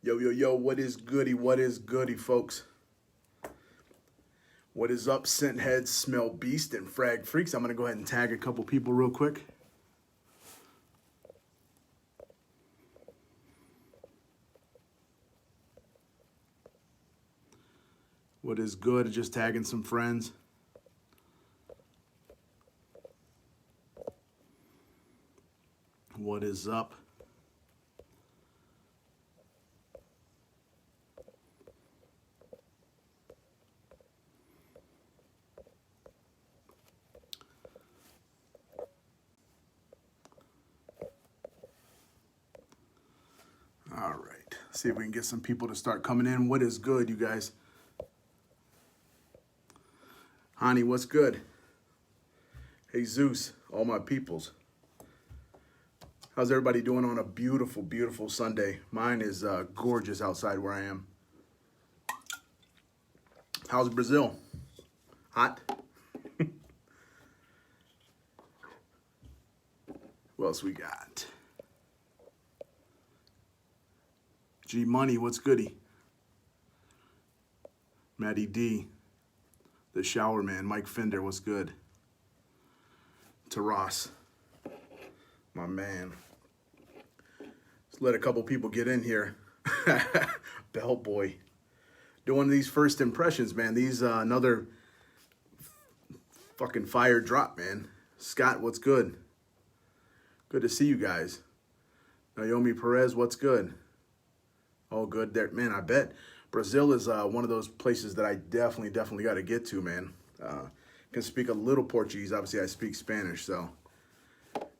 Yo, yo, yo, what is goody? What is goody, folks? What is up, scent heads, smell beast, and frag freaks? I'm going to go ahead and tag a couple people real quick. What is good? Just tagging some friends. What is up? All right, see if we can get some people to start coming in. What is good, you guys? Honey, what's good? Hey, Zeus, all my peoples. How's everybody doing on a beautiful, beautiful Sunday? Mine is gorgeous outside where I am. How's Brazil? Hot? What else we got? G Money, what's goody? Maddie D, the shower man, Mike Fender, what's good? Taras, my man. Let's let a couple people get in here. Bell boy, doing these first impressions, man. These another fucking fire drop, man. Scott, what's good? Good to see you guys. Naomi Perez, what's good? Oh, good there, man. I bet Brazil is one of those places that I definitely got to get to, man. Can speak a little Portuguese. Obviously, I speak Spanish, so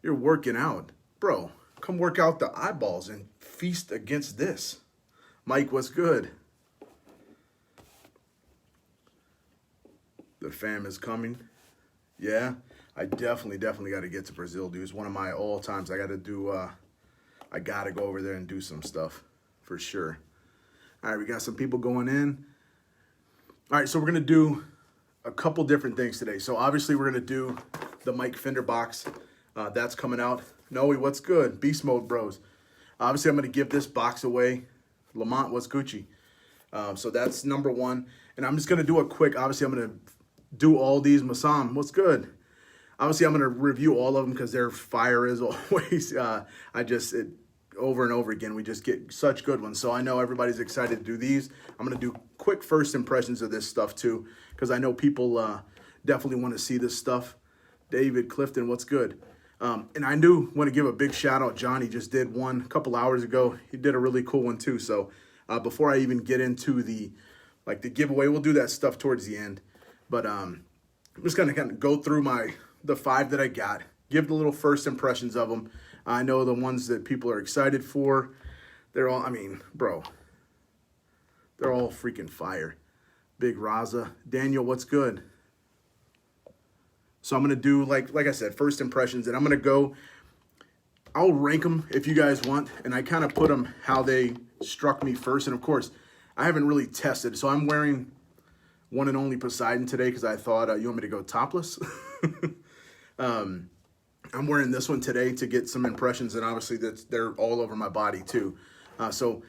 you're working out, bro. Come work out the eyeballs and feast against this. Mike, what's good? The fam is coming. Yeah, I definitely got to get to Brazil, dude. It's one of my all times. I got to do. I got to go over there and do some stuff. For sure. All right, we got some people going in. All right, so we're going to do a couple different things today. So obviously we're going to do the Mike Fender box. That's coming out. Noe, what's good? Beast Mode Bros. Obviously I'm going to give this box away. Lamont, what's Gucci? So that's number one. And I'm just going to do a quick, obviously I'm going to do all these. Masam, what's good? Obviously I'm going to review all of them because they're fire as always. Over and over again, we just get such good ones. So I know everybody's excited to do these. I'm going to do quick first impressions of this stuff too, because I know people definitely want to see this stuff. David Clifton, what's good? And I do want to give a big shout out. Johnny just did one a couple hours ago. He did a really cool one too. So before I even get into the giveaway, we'll do that stuff towards the end. But I'm just going to kind of go through the 5 that I got, give the little first impressions of them. I know the ones that people are excited for. They're all, I mean, bro, they're all freaking fire. Big Raza. Daniel, what's good? So I'm going to do, like I said, first impressions. And I'm going to go, I'll rank them if you guys want. And I kind of put them how they struck me first. And, of course, I haven't really tested. So I'm wearing one and only Poseidon today because I thought, you want me to go topless? I'm wearing this one today to get some impressions, and obviously they're all over my body too. So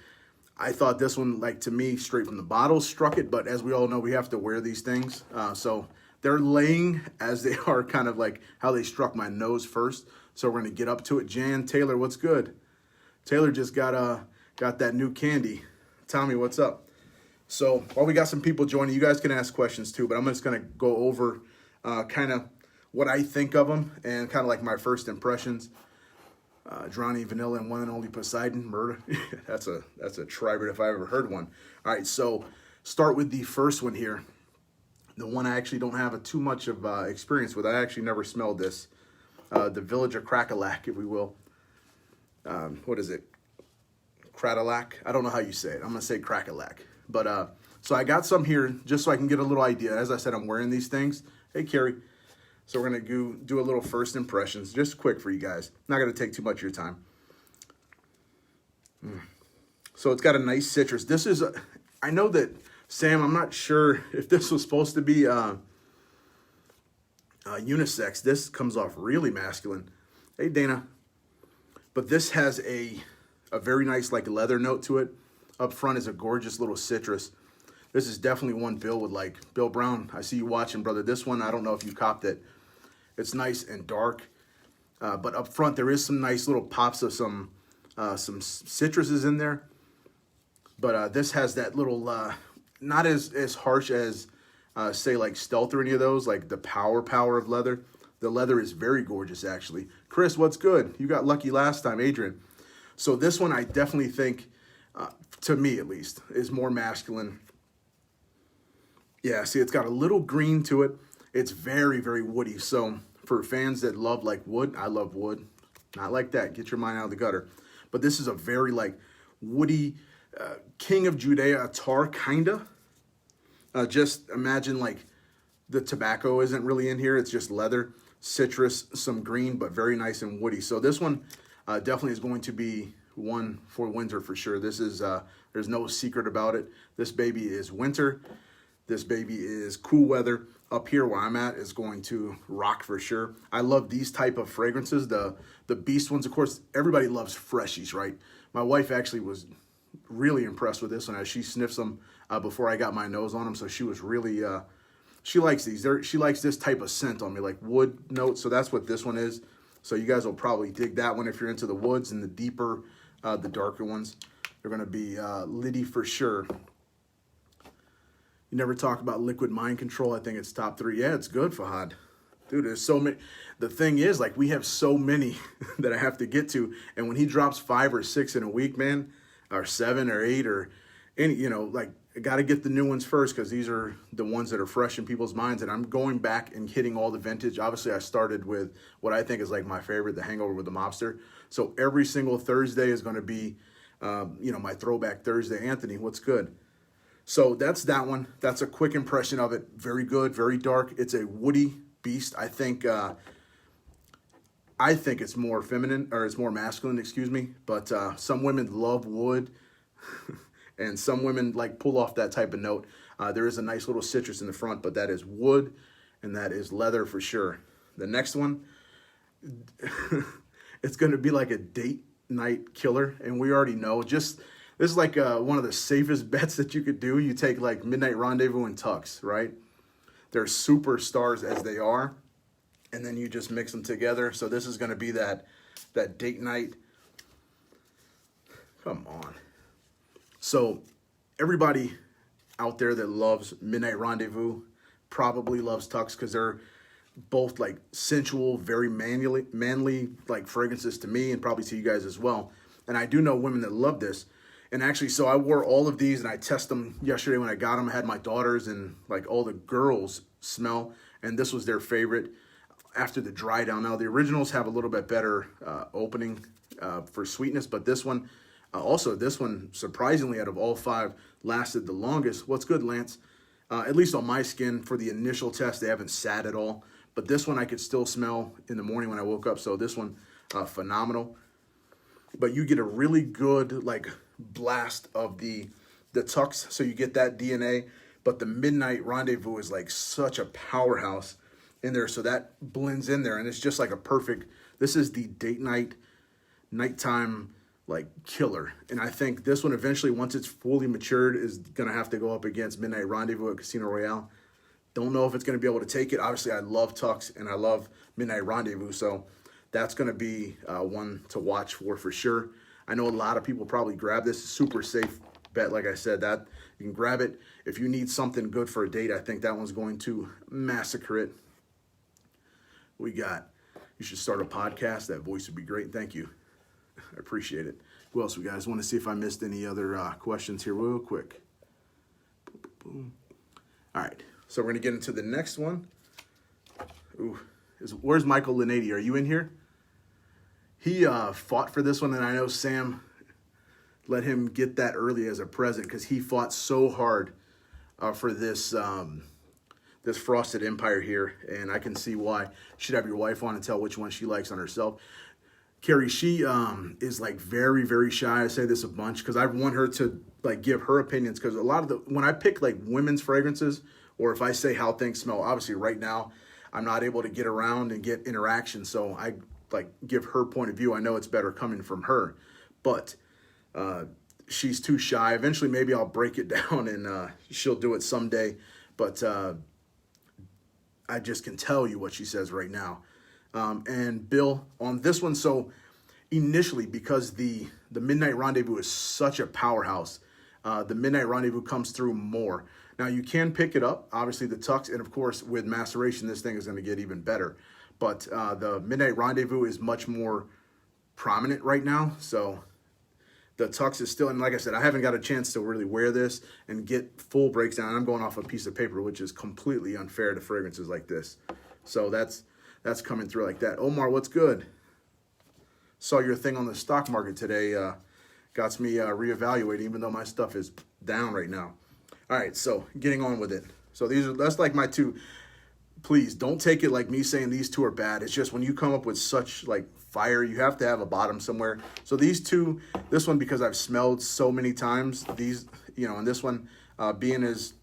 I thought this one, like, to me, straight from the bottle, struck it. But as we all know, we have to wear these things. So they're laying as they are, kind of like how they struck my nose first. So we're going to get up to it. Jan Taylor, what's good? Taylor just got that new candy. Tommy, what's up? So while we got some people joining, you guys can ask questions too. But I'm just going to go over kind of what I think of them and kind of like my first impressions. Drawny Vanilla and one and only Poseidon. Murder. that's a tribute if I ever heard one. All right, so start with the first one here. The one I actually don't have too much of experience with. I actually never smelled this. The Village of Crackalack, if we will. What is it? Cradalack? I don't know how you say it. I'm going to say Crackalack. But so I got some here just so I can get a little idea. As I said, I'm wearing these things. Hey, Carrie. So we're going to do a little first impressions, just quick for you guys. Not going to take too much of your time. So it's got a nice citrus. This is, I know that, Sam, I'm not sure if this was supposed to be unisex. This comes off really masculine. Hey, Dana. But this has a very nice, like, leather note to it. Up front is a gorgeous little citrus. This is definitely one Bill would like. Bill Brown, I see you watching, brother. This one, I don't know if you copped it. It's nice and dark. But up front, there is some nice little pops of some citruses in there. But this has that little, not as harsh as, say, like Stealth or any of those, like the power of leather. The leather is very gorgeous, actually. Chris, what's good? You got lucky last time, Adrian. So this one, I definitely think, to me at least, is more masculine. Yeah, see, it's got a little green to it. It's very, very woody. So for fans that love like wood, I love wood. Not like that. Get your mind out of the gutter. But this is a very like woody, King of Judea tar kinda. Just imagine like the tobacco isn't really in here. It's just leather, citrus, some green, but very nice and woody. So this one definitely is going to be one for winter for sure. This is, there's no secret about it. This baby is winter. This baby is cool weather. Up here where I'm at is going to rock for sure. I love these type of fragrances. The Beast ones, of course, everybody loves freshies, right? My wife actually was really impressed with this one as she sniffs them before I got my nose on them. So she was really, she likes these. She likes this type of scent on me, like wood notes. So that's what this one is. So you guys will probably dig that one if you're into the woods, and the deeper, the darker ones. They're going to be Liddy for sure. You never talk about liquid mind control. I think it's top 3. Yeah, it's good, Fahad. Dude, there's so many. The thing is, like, we have so many that I have to get to. And when he drops 5 or 6 in a week, man, or 7 or 8 or any, you know, like, I got to get the new ones first because these are the ones that are fresh in people's minds. And I'm going back and hitting all the vintage. Obviously, I started with what I think is like my favorite, The Hangover with the Mobster. So every single Thursday is going to be, you know, my throwback Thursday. Anthony, what's good? So that's that one. That's a quick impression of it. Very good, very dark. It's a woody beast. I think it's more feminine, or it's more masculine, excuse me. But some women love wood, and some women like pull off that type of note. There is a nice little citrus in the front, but that is wood, and that is leather for sure. The next one, it's going to be like a date night killer, and we already know. This is like one of the safest bets that you could do. You take like Midnight Rendezvous and Tux, right? They're superstars as they are. And then you just mix them together. So this is going to be that date night. Come on. So everybody out there that loves Midnight Rendezvous probably loves Tux because they're both like sensual, very manly like fragrances to me, and probably to you guys as well. And I do know women that love this. And actually, so I wore all of these, and I tested them yesterday when I got them. I had my daughters and like all the girls smell, and this was their favorite after the dry down. Now, the originals have a little bit better opening for sweetness, but this one, also this one, surprisingly, out of all 5, lasted the longest. What's good, Lance? At least on my skin, for the initial test, they haven't sat at all. But this one I could still smell in the morning when I woke up, so this one, phenomenal. But you get a really good, like, blast of the Tux, so you get that DNA, but the Midnight Rendezvous is like such a powerhouse in there, so that blends in there, and it's just like a perfect, this is the date night, nighttime, like, killer. And I think this one eventually, once it's fully matured, is gonna have to go up against Midnight Rendezvous at Casino Royale. Don't know if it's gonna be able to take it. Obviously, I love Tux, and I love Midnight Rendezvous, so that's gonna be one to watch for sure. I know a lot of people probably grab this. Super safe bet, like I said, that you can grab it. If you need something good for a date, I think that one's going to massacre it. We got, you should start a podcast. That voice would be great. Thank you. I appreciate it. Who else we got? I just want to see if I missed any other questions here real quick. Boom, boom, boom. All right, so we're going to get into the next one. Ooh, where's Michael Linady? Are you in here? He fought for this one, and I know Sam let him get that early as a present because he fought so hard for this this Frosted Empire here, and I can see why. You should have your wife on and tell which one she likes on herself. Carrie, she is like very, very shy. I say this a bunch because I want her to like give her opinions, because a lot of when I pick like women's fragrances, or if I say how things smell, obviously right now I'm not able to get around and get interaction, so I like give her point of view. I know it's better coming from her, but she's too shy. Eventually, maybe I'll break it down and she'll do it someday. But I just can tell you what she says right now. And Bill, on this one, so initially, because the Midnight Rendezvous is such a powerhouse, the Midnight Rendezvous comes through more. Now, you can pick it up, obviously the Tux, and of course, with maceration, this thing is going to get even better. But the Midnight Rendezvous is much more prominent right now, so the Tux is still, and like I said, I haven't got a chance to really wear this and get full breakdown. I'm going off a piece of paper, which is completely unfair to fragrances like this. So that's coming through like that. Omar, what's good? Saw your thing on the stock market today. Got me reevaluating, even though my stuff is down right now. All right, so getting on with it. So that's like my two. Please don't take it like me saying these two are bad. It's just when you come up with such like fire, you have to have a bottom somewhere. So these two, this one, because I've smelled so many times, these, and this one being as,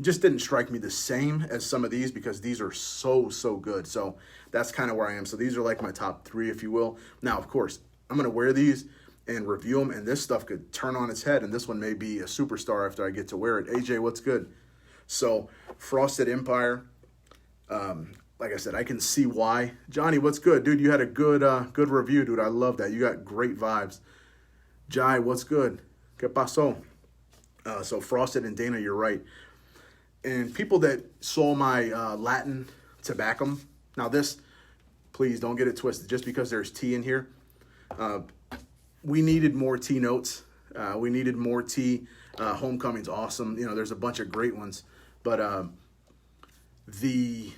just didn't strike me the same as some of these, because these are so good. So that's kind of where I am. So these are like my top three, if you will. Now, of course, I'm going to wear these and review them, and this stuff could turn on its head, and this one may be a superstar after I get to wear it. AJ, what's good? So Frosted Empire. Like I said, I can see why. Johnny, what's good? Dude, you had a good review, dude. I love that. You got great vibes. Jai, what's good? ¿Qué pasó? So Frosted and Dana, you're right. And people that saw my Latin Tobacco, now this, please don't get it twisted. Just because there's tea in here, we needed more tea notes. We needed more tea. Homecoming's awesome. There's a bunch of great ones. But the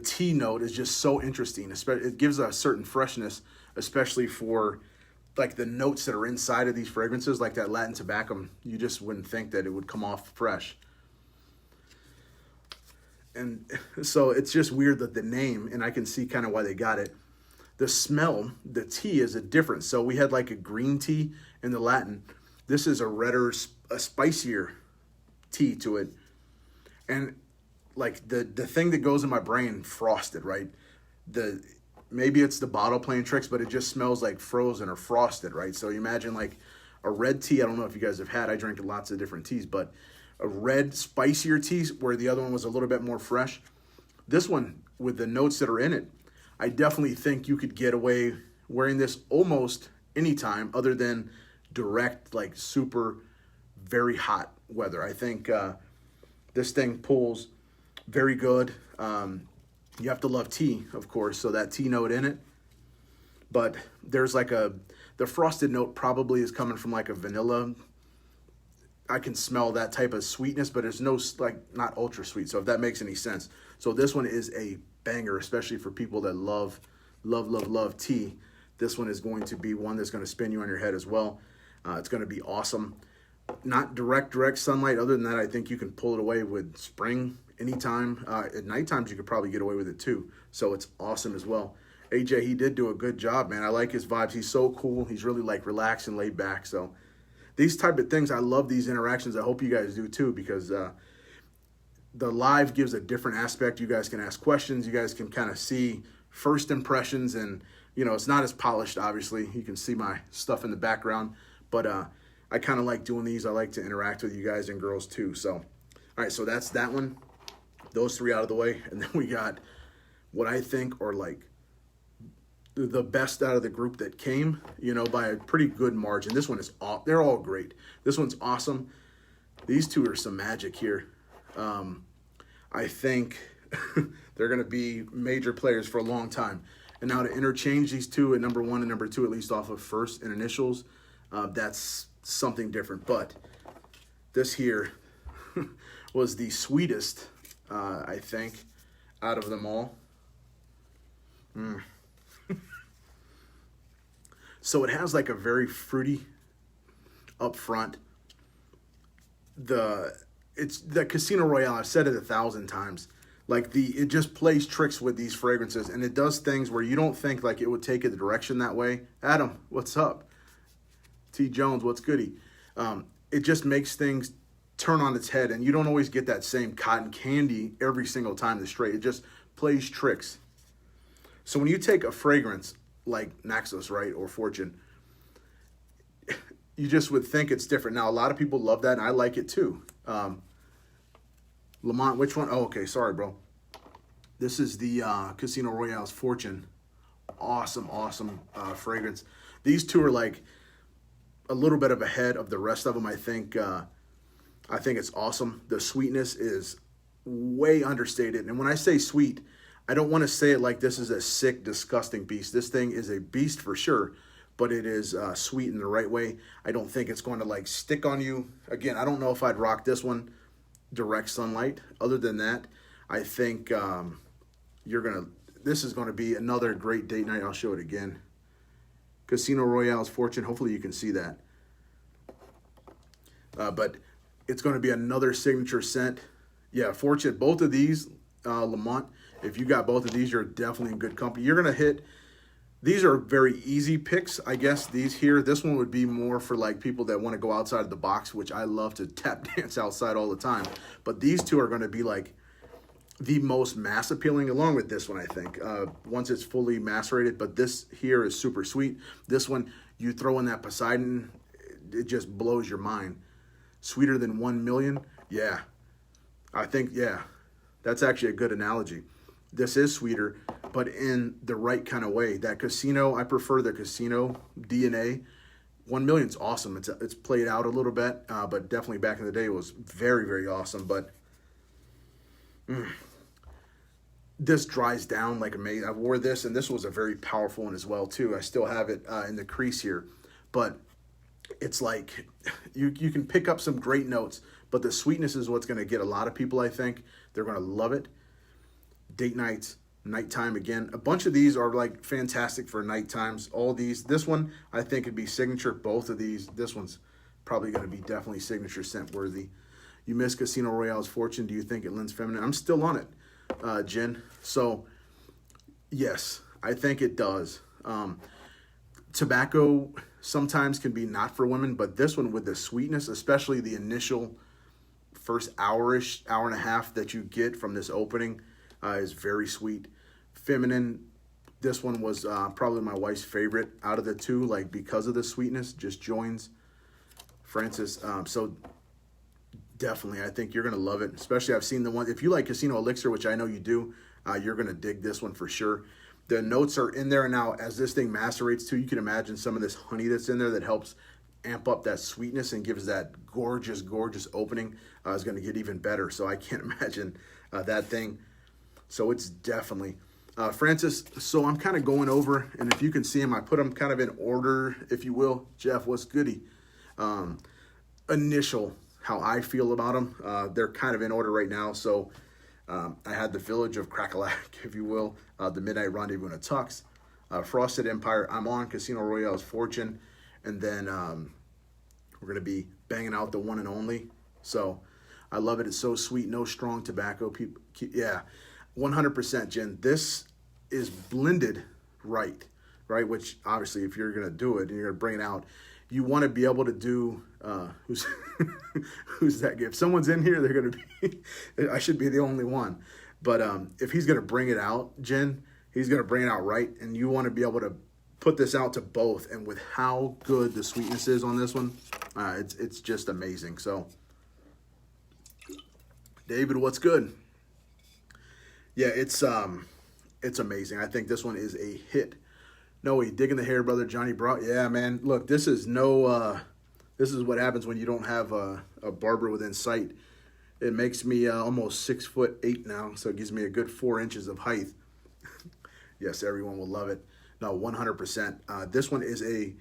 tea note is just so interesting. It gives a certain freshness, especially for like the notes that are inside of these fragrances, like that Latin Tobacco. You just wouldn't think that it would come off fresh. And so it's just weird that the name, and I can see kind of why they got it. The smell, the tea is a difference. So we had like a green tea in the Latin. This is a redder, a spicier tea to it. And like the thing that goes in my brain, frosted, right? Maybe it's the bottle playing tricks, but it just smells like frozen or frosted, right? So you imagine like a red tea. I don't know if you guys have had, I drink lots of different teas, but a red spicier tea where the other one was a little bit more fresh. This one, with the notes that are in it, I definitely think you could get away wearing this almost anytime other than direct, like super, very hot weather. I think this thing pulls very good. You have to love tea, of course, so that tea note in it. But there's like the frosted note probably is coming from like a vanilla. I can smell that type of sweetness, but there's no, like, not ultra sweet. So if that makes any sense. So this one is a banger, especially for people that love tea. This one is going to be one that's going to spin you on your head as well. It's going to be awesome. Not direct sunlight. Other than that, I think you can pull it away with spring anytime. At night times, you could probably get away with it too. So it's awesome as well. AJ, he did do a good job, man. I like his vibes. He's so cool. He's really like relaxed and laid back. So these type of things, I love these interactions. I hope you guys do too, because the live gives a different aspect. You guys can ask questions. You guys can kind of see first impressions, and it's not as polished, obviously. You can see my stuff in the background, but I kind of like doing these. I like to interact with you guys and girls too. So, all right, so that's that one. Those three out of the way, and then we got what I think are like the best out of the group that came, by a pretty good margin. This one is they're all great. This one's awesome. These two are some magic here. I think they're going to be major players for a long time. And now to interchange these two at number one and number two, at least off of first and initials, that's something different. But this here was the sweetest, I think, out of them all. So it has like a very fruity up front. It's the Casino Royale. I've said it 1,000 times. Like it just plays tricks with these fragrances, and it does things where you don't think like it would take it the direction that way. Adam, what's up? T Jones, what's goody? It just makes things turn on its head, and you don't always get that same cotton candy every single time that's straight. It just plays tricks. So when you take a fragrance like Naxos, right, or Fortune, you just would think it's different. Now, a lot of people love that, and I like it too. Lamont, which one? Oh, okay, sorry, bro. This is the Casino Royale's Fortune. Awesome, awesome fragrance. These two are like a little bit of ahead of the rest of them. I think it's awesome. The sweetness is way understated. And when I say sweet, I don't want to say it like this is a sick, disgusting beast. This thing is a beast for sure, but it is sweet in the right way. I don't think it's going to like stick on you. Again, I don't know if I'd rock this one direct sunlight. Other than that, I think this is going to be another great date night. I'll show it again. Casino Royale's Fortune. Hopefully you can see that. But it's going to be another signature scent. Yeah, Fortune. Both of these, Lamont, if you got both of these, you're definitely in good company. You're going to hit. These are very easy picks, I guess. These here, this one would be more for like people that want to go outside of the box, which I love to tap dance outside all the time. But these two are going to be like the most mass appealing, along with this one, I think, once it's fully macerated. But this here is super sweet. This one, you throw in that Poseidon, it just blows your mind. Sweeter than 1 million? Yeah. I think, yeah, that's actually a good analogy. This is sweeter, but in the right kind of way. That casino, I prefer the casino DNA. 1 million's awesome. It's played out a little bit, but definitely back in the day it was very, very awesome. But this dries down like amazing. I wore this, and this was a very powerful one as well too. I still have it in the crease here, but it's like you can pick up some great notes, but the sweetness is what's going to get a lot of people. I think they're going to love it. Date nights, nighttime again. A bunch of these are like fantastic for night times. All these, this one I think would be signature. Both of these, this one's probably going to be definitely signature scent worthy. You miss Casino Royale's Fortune. Do you think it lends feminine? I'm still on it, Jen. So yes, I think it does. Tobacco sometimes can be not for women, but this one with the sweetness, especially the initial first hour-ish, hour and a half that you get from this opening, is very sweet. Feminine, this one was probably my wife's favorite out of the two, like because of the sweetness, just joins Francis. So definitely, I think you're going to love it. Especially, I've seen the one, if you like Casino Elixir, which I know you do, you're going to dig this one for sure. The notes are in there now. As this thing macerates too, you can imagine some of this honey that's in there that helps amp up that sweetness and gives that gorgeous, gorgeous opening is going to get even better. So I can't imagine that thing. So it's definitely Francis. So I'm kind of going over, and if you can see them, I put them kind of in order, if you will. Jeff, what's goody? Initial, how I feel about them. They're kind of in order right now. So I had the Village of Crackalack, if you will, the Midnight Rendezvous in a Tux, Frosted Empire. I'm on Casino Royale's Fortune, and then we're gonna be banging out the one and only. So I love it. It's so sweet, no strong tobacco. People, yeah. 100%, Jen. This is blended right? Which obviously, if you're gonna do it and you're gonna bring it out, you want to be able to do. Who's who's that? If someone's in here, they're gonna be. I should be the only one, but if he's gonna bring it out, Jen, he's gonna bring it out right, and you want to be able to put this out to both. And with how good the sweetness is on this one, it's just amazing. So, David, what's good? Yeah, it's amazing. I think this one is a hit. No, digging the hair, brother Johnny Brown. Yeah, man. Look, this is this is what happens when you don't have a barber within sight. It makes me almost 6'8" now, so it gives me a good 4 inches of height. Yes, everyone will love it. No, 100%. This one is a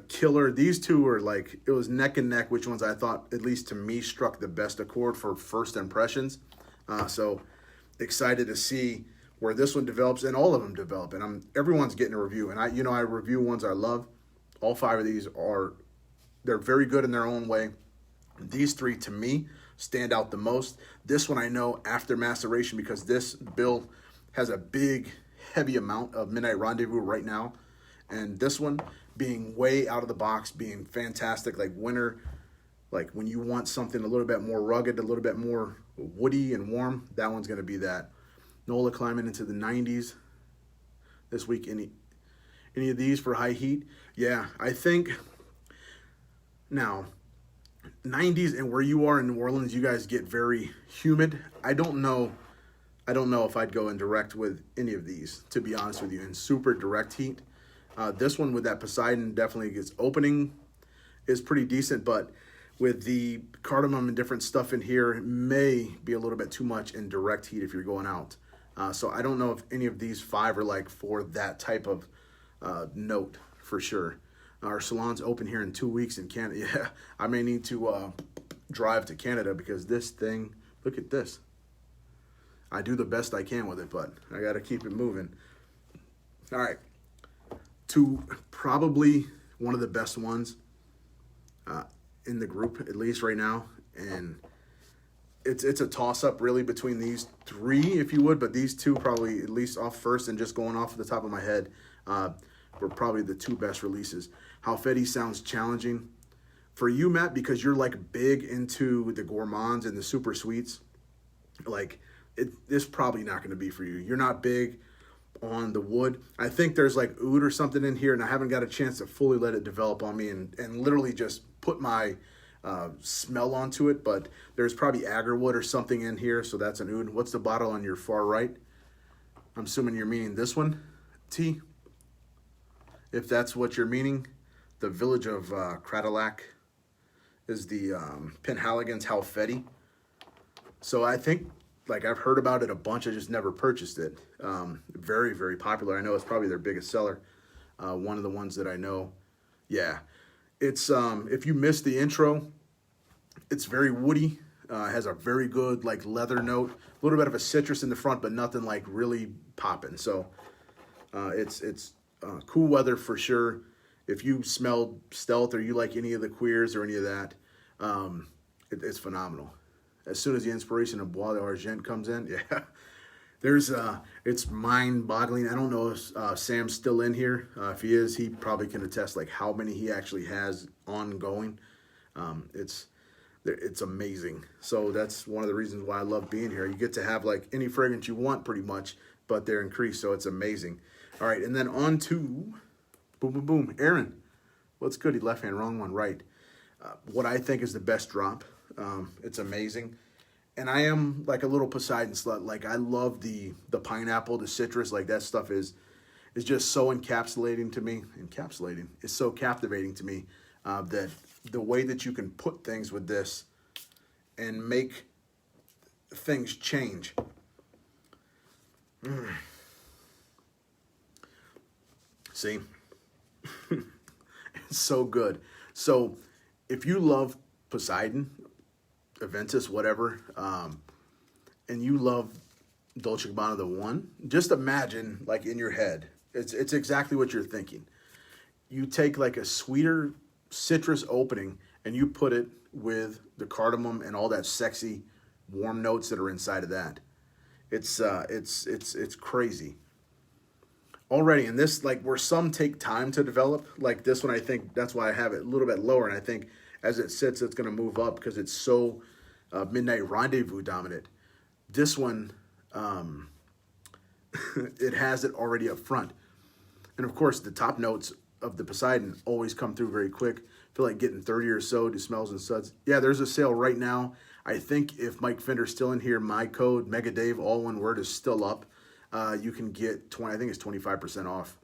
killer. These two are like, it was neck and neck, which ones I thought, at least to me, struck the best accord for first impressions. So excited to see where this one develops, and all of them develop, and everyone's getting a review. And I review ones I love. All 5 of these they're very good in their own way. These 3 to me stand out the most. This one I know after maceration, because this bill has a big, heavy amount of Midnight Rendezvous right now, and this one being way out of the box, being fantastic, like winter, like when you want something a little bit more rugged, a little bit more woody and warm, that one's going to be that. NOLA climbing into the 90s this week. Any of these for high heat? Yeah, I think Now, 90s and where you are in New Orleans, you guys get very humid. I don't know if I'd go in direct with any of these, to be honest with you, in super direct heat. This one with that Poseidon definitely gets opening is pretty decent, but with the cardamom and different stuff in here, it may be a little bit too much in direct heat if you're going out. So I don't know if any of these 5 are like for that type of note for sure. Our salon's open here in 2 weeks in Canada. Yeah, I may need to drive to Canada because this thing, look at this. I do the best I can with it, but I got to keep it moving. All right, to probably one of the best ones in the group, at least right now, and it's a toss-up really between these 3, if you would, but these 2 probably at least off first, and just going off the top of my head were probably the 2 best releases. Halfeti sounds challenging for you, Matt, because you're like big into the gourmands and the super sweets. Like it's probably not going to be for you. You're not big on the wood. I think there's like oud or something in here, and I haven't got a chance to fully let it develop on me and literally just put my smell onto it, but there's probably agarwood or something in here, so that's an oud. What's the bottle on your far right? I'm assuming you're meaning this one, T. If that's what you're meaning, the village of Cadillac is the Penhaligon's Halfeti. So I think, like, I've heard about it a bunch. I just never purchased it. Very, very popular. I know it's probably their biggest seller. One of the ones that I know. Yeah. It's, if you missed the intro, it's very woody. Has a very good, like, leather note. A little bit of a citrus in the front, but nothing, like, really popping. So it's cool weather for sure. If you smelled Stealth or you like any of the queers or any of that, it's phenomenal. As soon as the inspiration of Bois d'Argent comes in, yeah, it's mind-boggling. I don't know if Sam's still in here. If he is, he probably can attest like how many he actually has ongoing. It's amazing. So that's one of the reasons why I love being here. You get to have like any fragrance you want pretty much, but they're increased, so it's amazing. All right, and then on to, boom, boom, boom, Aaron. What's good? He left hand, wrong one, right. What I think is the best drop. It's amazing. And I am like a little Poseidon slut. Like I love the pineapple, the citrus. Like that stuff is just so encapsulating to me. Encapsulating. It's so captivating to me that the way that you can put things with this and make things change. See? It's so good. So if you love Poseidon, Aventus, whatever, and you love Dolce & Gabbana the one, just imagine like in your head, it's exactly what you're thinking. You take like a sweeter citrus opening and you put it with the cardamom and all that sexy warm notes that are inside of that. It's crazy. Already, and this, like, where some take time to develop, like this one, I think that's why I have it a little bit lower, and I think as it sits, it's going to move up because it's so Midnight Rendezvous dominant. This one, it has it already up front. And, of course, the top notes of the Poseidon always come through very quick. I feel like getting 30 or so to Smells and Suds. Yeah, there's a sale right now. I think if Mike Fender's still in here, my code, MEGADAVE, all one word, is still up. You can get 20, I think it's 25% off.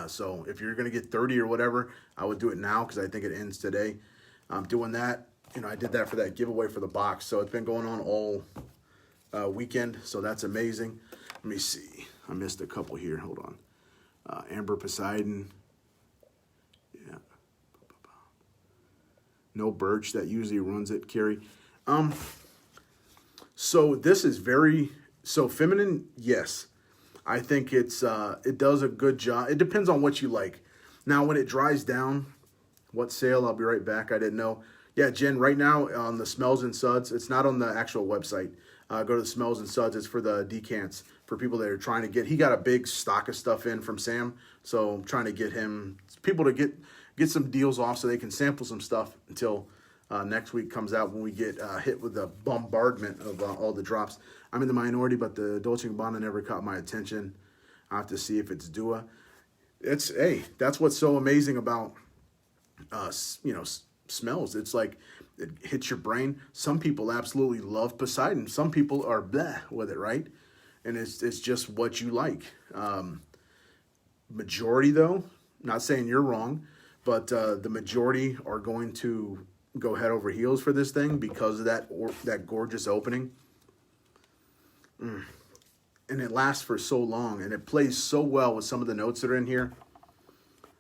So if you're going to get 30 or whatever, I would do it now because I think it ends today. I'm doing that. You know, I did that for that giveaway for the box. So it's been going on all weekend. So that's amazing. Let me see. I missed a couple here. Hold on. Amber Poseidon. Yeah. No Birch. That usually runs it, Carrie. So this is very... So feminine, yes. I think it does a good job. It depends on what you like. Now, when it dries down, what sale? I'll be right back. I didn't know. Yeah, Jen, right now on the Smells and Suds, it's not on the actual website. Go to the Smells and Suds. It's for the decants, for people that are trying to get. He got a big stock of stuff in from Sam, so I'm trying to get people to get some deals off so they can sample some stuff until next week comes out when we get hit with the bombardment of all the drops. I'm in the minority, but the Dolce & Gabbana never caught my attention. I have to see if it's Dua. That's what's so amazing about smells. It's like it hits your brain. Some people absolutely love Poseidon. Some people are bleh with it, right? And it's just what you like. Majority, though, not saying you're wrong, but the majority are going to go head over heels for this thing because of that gorgeous opening. And it lasts for so long, and it plays so well with some of the notes that are in here.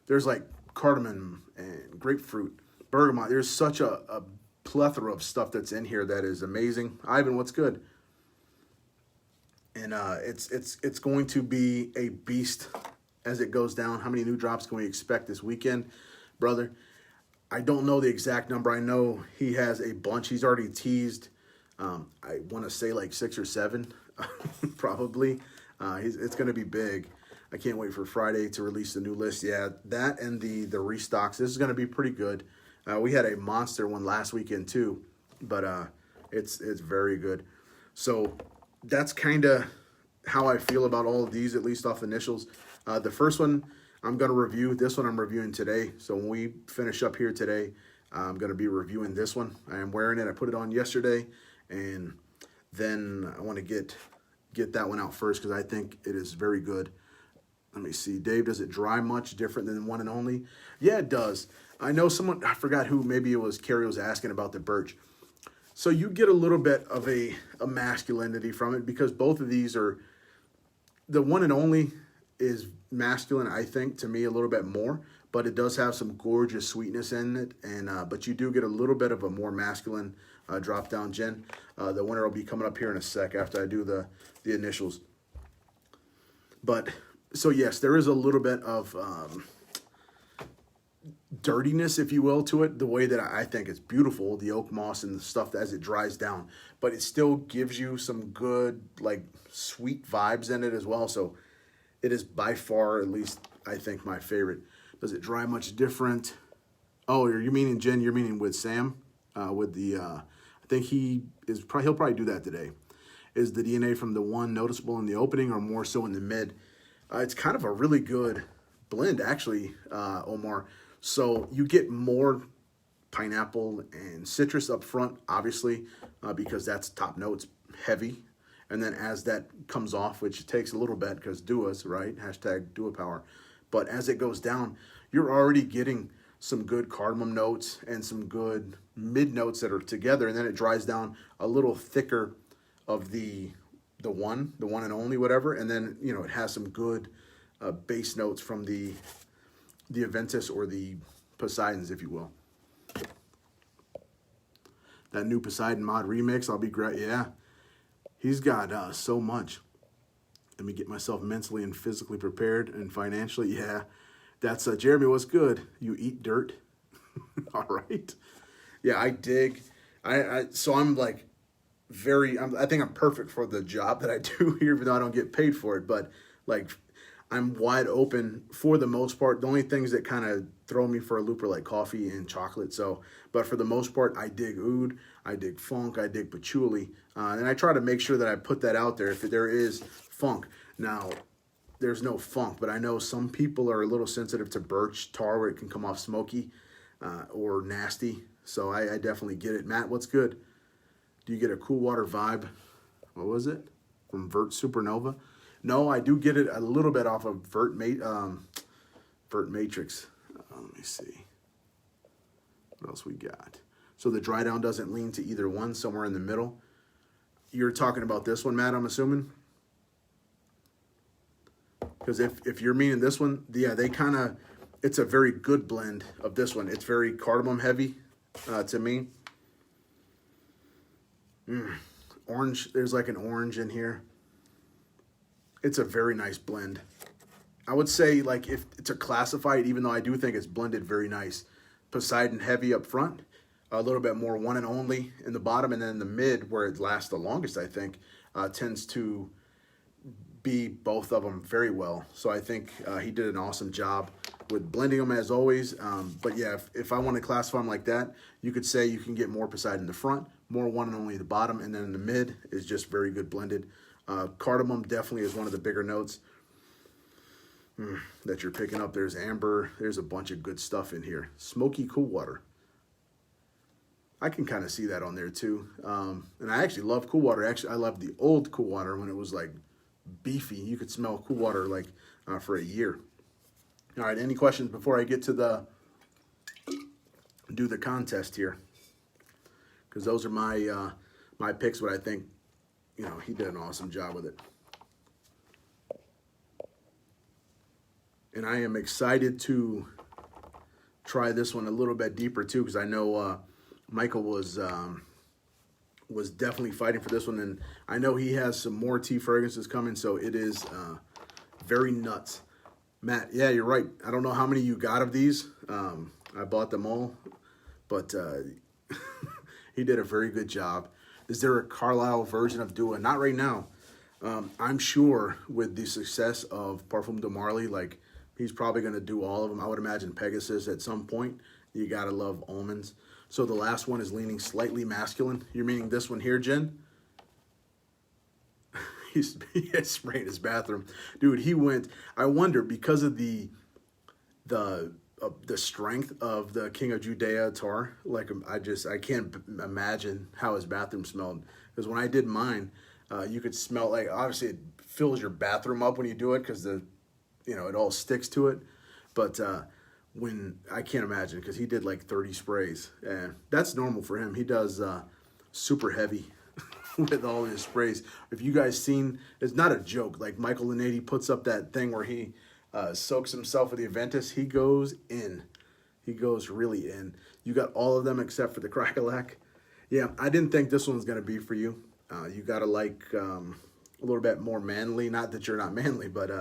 There's like cardamom and grapefruit, bergamot. There's such a plethora of stuff that's in here that is amazing. Ivan, what's good? And it's going to be a beast as it goes down. How many new drops can we expect this weekend, brother? I don't know the exact number. I know he has a bunch. He's already teased. I want to say like 6 or 7, probably. It's going to be big. I can't wait for Friday to release the new list. Yeah, that and the restocks. This is going to be pretty good. We had a monster one last weekend too, but it's very good. So that's kind of how I feel about all of these, at least off initials. The first one I'm going to review. This one I'm reviewing today. So when we finish up here today, I'm going to be reviewing this one. I am wearing it. I put it on yesterday, and then I want to get that one out first because I think it is very good. Let me see. Dave, does it dry much different than One and Only? Yeah, it does. I know someone, I forgot who, maybe it was Carrie, was asking about the birch. So you get a little bit of a masculinity from it because both of these are, the One and Only is masculine, I think, to me a little bit more, but it does have some gorgeous sweetness in it, and but you do get a little bit of a more masculine drop down gin. The winner will be coming up here in a sec after I do the initials. But so yes, there is a little bit of dirtiness, if you will, to it, the way that I think it's beautiful, the oak moss and the stuff as it dries down, but it still gives you some good, like, sweet vibes in it as well. So it is by far, at least I think, my favorite. Does it dry much different? Oh, you meaning Jen? You're meaning with Sam? With the, I think he'll probably do that today. Is the DNA from the one noticeable in the opening or more so in the mid? It's kind of a really good blend, actually, Omar. So you get more pineapple and citrus up front, obviously, because that's top notes, heavy. And then as that comes off, which takes a little bit because duas, right? Hashtag dua power. But as it goes down, you're already getting some good cardamom notes and some good mid notes that are together. And then it dries down a little thicker of the one and only, whatever. And then, you know, it has some good base notes from the Aventus or the Poseidons, if you will. That new Poseidon mod remix, I'll be great. Yeah, he's got so much. Let me get myself mentally and physically prepared and financially. Yeah, that's Jeremy. What's good? You eat dirt? All right. Yeah, I dig. So I'm like I think I'm perfect for the job that I do here, even though I don't get paid for it. But like, I'm wide open for the most part. The only things that kind of throw me for a loop are like coffee and chocolate. So, but for the most part, I dig oud, I dig funk, I dig patchouli. And I try to make sure that I put that out there if there is funk. Now, there's no funk, but I know some people are a little sensitive to birch tar where it can come off smoky or nasty. So I definitely get it. Matt, what's good? Do you get a cool water vibe? What was it? From Vert Supernova? No, I do get it a little bit off of Vert Matrix. Let me see. What else we got? So the dry down doesn't lean to either one, somewhere in the middle. You're talking about this one, Matt, I'm assuming? Because if you're meaning this one, yeah, they kind of, it's a very good blend of this one. It's very cardamom heavy to me. Orange, there's like an orange in here. It's a very nice blend. I would say, like, if to classify it, even though I do think it's blended very nice, Poseidon heavy up front, a little bit more one and only in the bottom, and then in the mid, where it lasts the longest, I think, tends to be both of them very well. So I think he did an awesome job with blending them as always. But yeah, if I want to classify them like that, you could say you can get more Poseidon in the front, more one and only at the bottom, and then in the mid is just very good blended. Cardamom definitely is one of the bigger notes that you're picking up. There's amber. There's a bunch of good stuff in here. Smoky cool water. I can kind of see that on there too. And I actually love cool water. Actually, I love the old cool water when it was like beefy. You could smell cool water like for a year. All right, any questions before I get to do the contest here? Because those are my my picks, but I think, you know, he did an awesome job with it. And I am excited to try this one a little bit deeper too, because I know Michael was definitely fighting for this one, and I know he has some more tea fragrances coming, so it is very nuts. Matt, yeah, you're right. I don't know how many you got of these. I bought them all, but he did a very good job. Is there a Carlisle version of Dua? Not right now. I'm sure with the success of Parfum de Marly, like, he's probably going to do all of them. I would imagine Pegasus at some point. You got to love almonds. So the last one is leaning slightly masculine. You're meaning this one here, Jen? He had sprayed his bathroom. Dude, he went, I wonder, because of the strength of the King of Judea tar, like, I can't imagine how his bathroom smelled. Because when I did mine, you could smell, like, obviously it fills your bathroom up when you do it because it all sticks to it. But when, I can't imagine, because he did like 30 sprays. And that's normal for him. He does super heavy with all his sprays. If you guys seen, it's not a joke. Like Michael Linady puts up that thing where he soaks himself with the Aventus. He goes in. He goes really in. You got all of them except for the Crackalack. Yeah, I didn't think this one was going to be for you. You got to like a little bit more manly. Not that you're not manly, but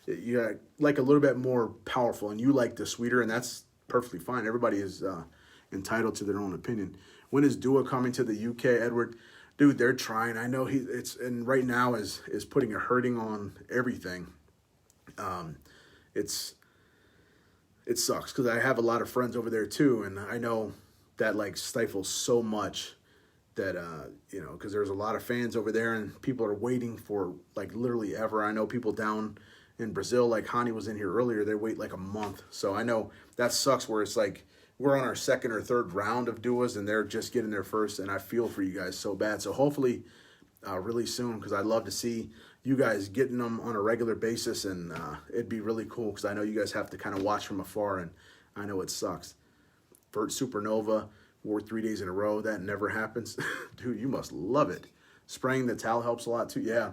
you got like a little bit more powerful, and you like the sweeter, and that's perfectly fine. Everybody is entitled to their own opinion. When is Dua coming to the UK, Edward? Dude, they're trying. I know and right now is putting a hurting on everything. It sucks because I have a lot of friends over there too, and I know that like stifles so much that because there's a lot of fans over there, and people are waiting for like literally ever. I know people down in Brazil, like Hani was in here earlier, they wait like a month. So I know that sucks where it's like we're on our second or third round of Duas and they're just getting there first, and I feel for you guys so bad. So hopefully really soon, because I'd love to see you guys getting them on a regular basis, and it'd be really cool because I know you guys have to kind of watch from afar, and I know it sucks. Vert Supernova wore 3 days in a row. That never happens. Dude, you must love it. Spraying the towel helps a lot too. Yeah.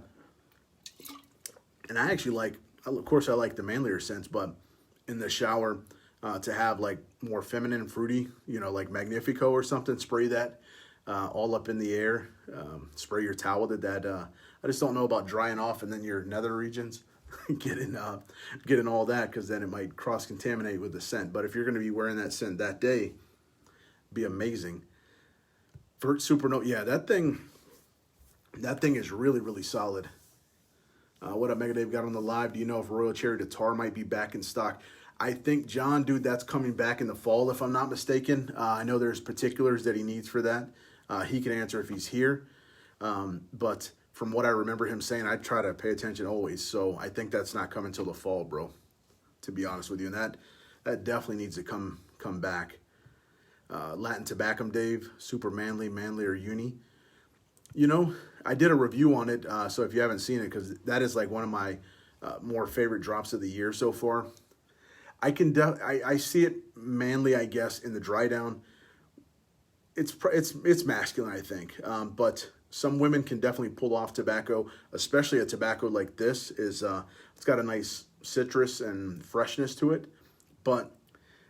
And I actually like, of course I like the manlier scents, but in the shower to have like more feminine and fruity, like Magnifico or something, spray that all up in the air. Spray your towel with that. I just don't know about drying off and then your nether regions getting all that, because then it might cross-contaminate with the scent. But if you're going to be wearing that scent that day, be amazing. Vert Supernova, yeah, that thing is really, really solid. What up, Mega Dave? Got on the live. Do you know if Royal Cherry de Tar might be back in stock? I think, John, dude, that's coming back in the fall, if I'm not mistaken. I know there's particulars that he needs for that. He can answer if he's here. But from what I remember him saying, I try to pay attention always. So I think that's not coming till the fall, bro, to be honest with you. And that definitely needs to come back. Latin Tobacco, Dave, super manly or uni. I did a review on it, so if you haven't seen it, because that is like one of my more favorite drops of the year so far. I see it manly, I guess, in the dry down. It's masculine, I think, but some women can definitely pull off tobacco, especially a tobacco like this. It's got a nice citrus and freshness to it, but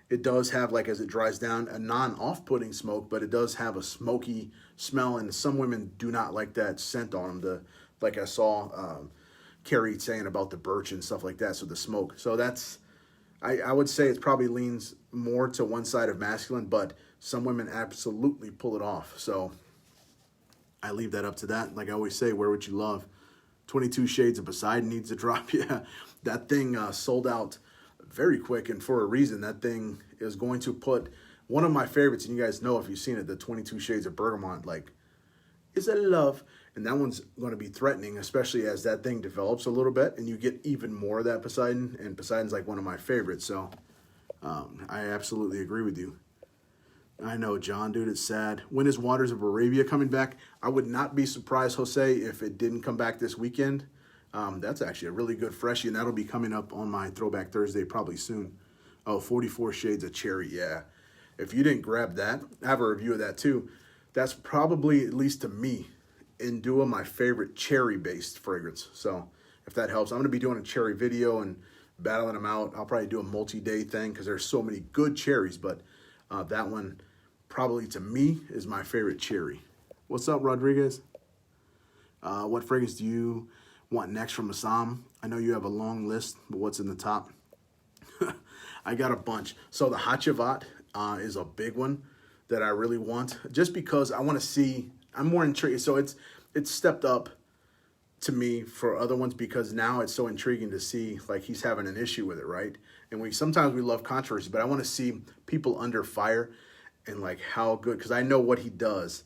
it does have, like, as it dries down, a non-off-putting smoke, but it does have a smoky smell, and some women do not like that scent on them. Like I saw Carrie saying about the birch and stuff like that, so the smoke. So that's, I would say it probably leans more to one side of masculine, but some women absolutely pull it off. So I leave that up to that. Like I always say, wear what you love. 22 Shades of Poseidon needs to drop. Yeah, that thing sold out very quick, and for a reason. That thing is going to put one of my favorites, and you guys know if you've seen it, the 22 Shades of Bergamot, like, is a love. And that one's going to be threatening, especially as that thing develops a little bit and you get even more of that Poseidon. And Poseidon's like one of my favorites. So I absolutely agree with you. I know, John, dude, it's sad. When is Waters of Arabia coming back? I would not be surprised, Jose, if it didn't come back this weekend. That's actually a really good freshie, and that'll be coming up on my Throwback Thursday probably soon. Oh, 44 Shades of Cherry, yeah. If you didn't grab that, I have a review of that too. That's probably, at least to me, in Dua, my favorite cherry-based fragrance. So if that helps, I'm going to be doing a cherry video and battling them out. I'll probably do a multi-day thing because there's so many good cherries, but that one probably to me is my favorite cherry. What's up, Rodriguez? What fragrance do you want next from Assam? I know you have a long list, but what's in the top? I got a bunch. So the Hachivat is a big one that I really want, just because I want to see. I'm more intrigued. So it's stepped up to me for other ones because now it's so intriguing to see, like, he's having an issue with it, right? And sometimes we love controversy, but I want to see people under fire and like how good, because I know what he does,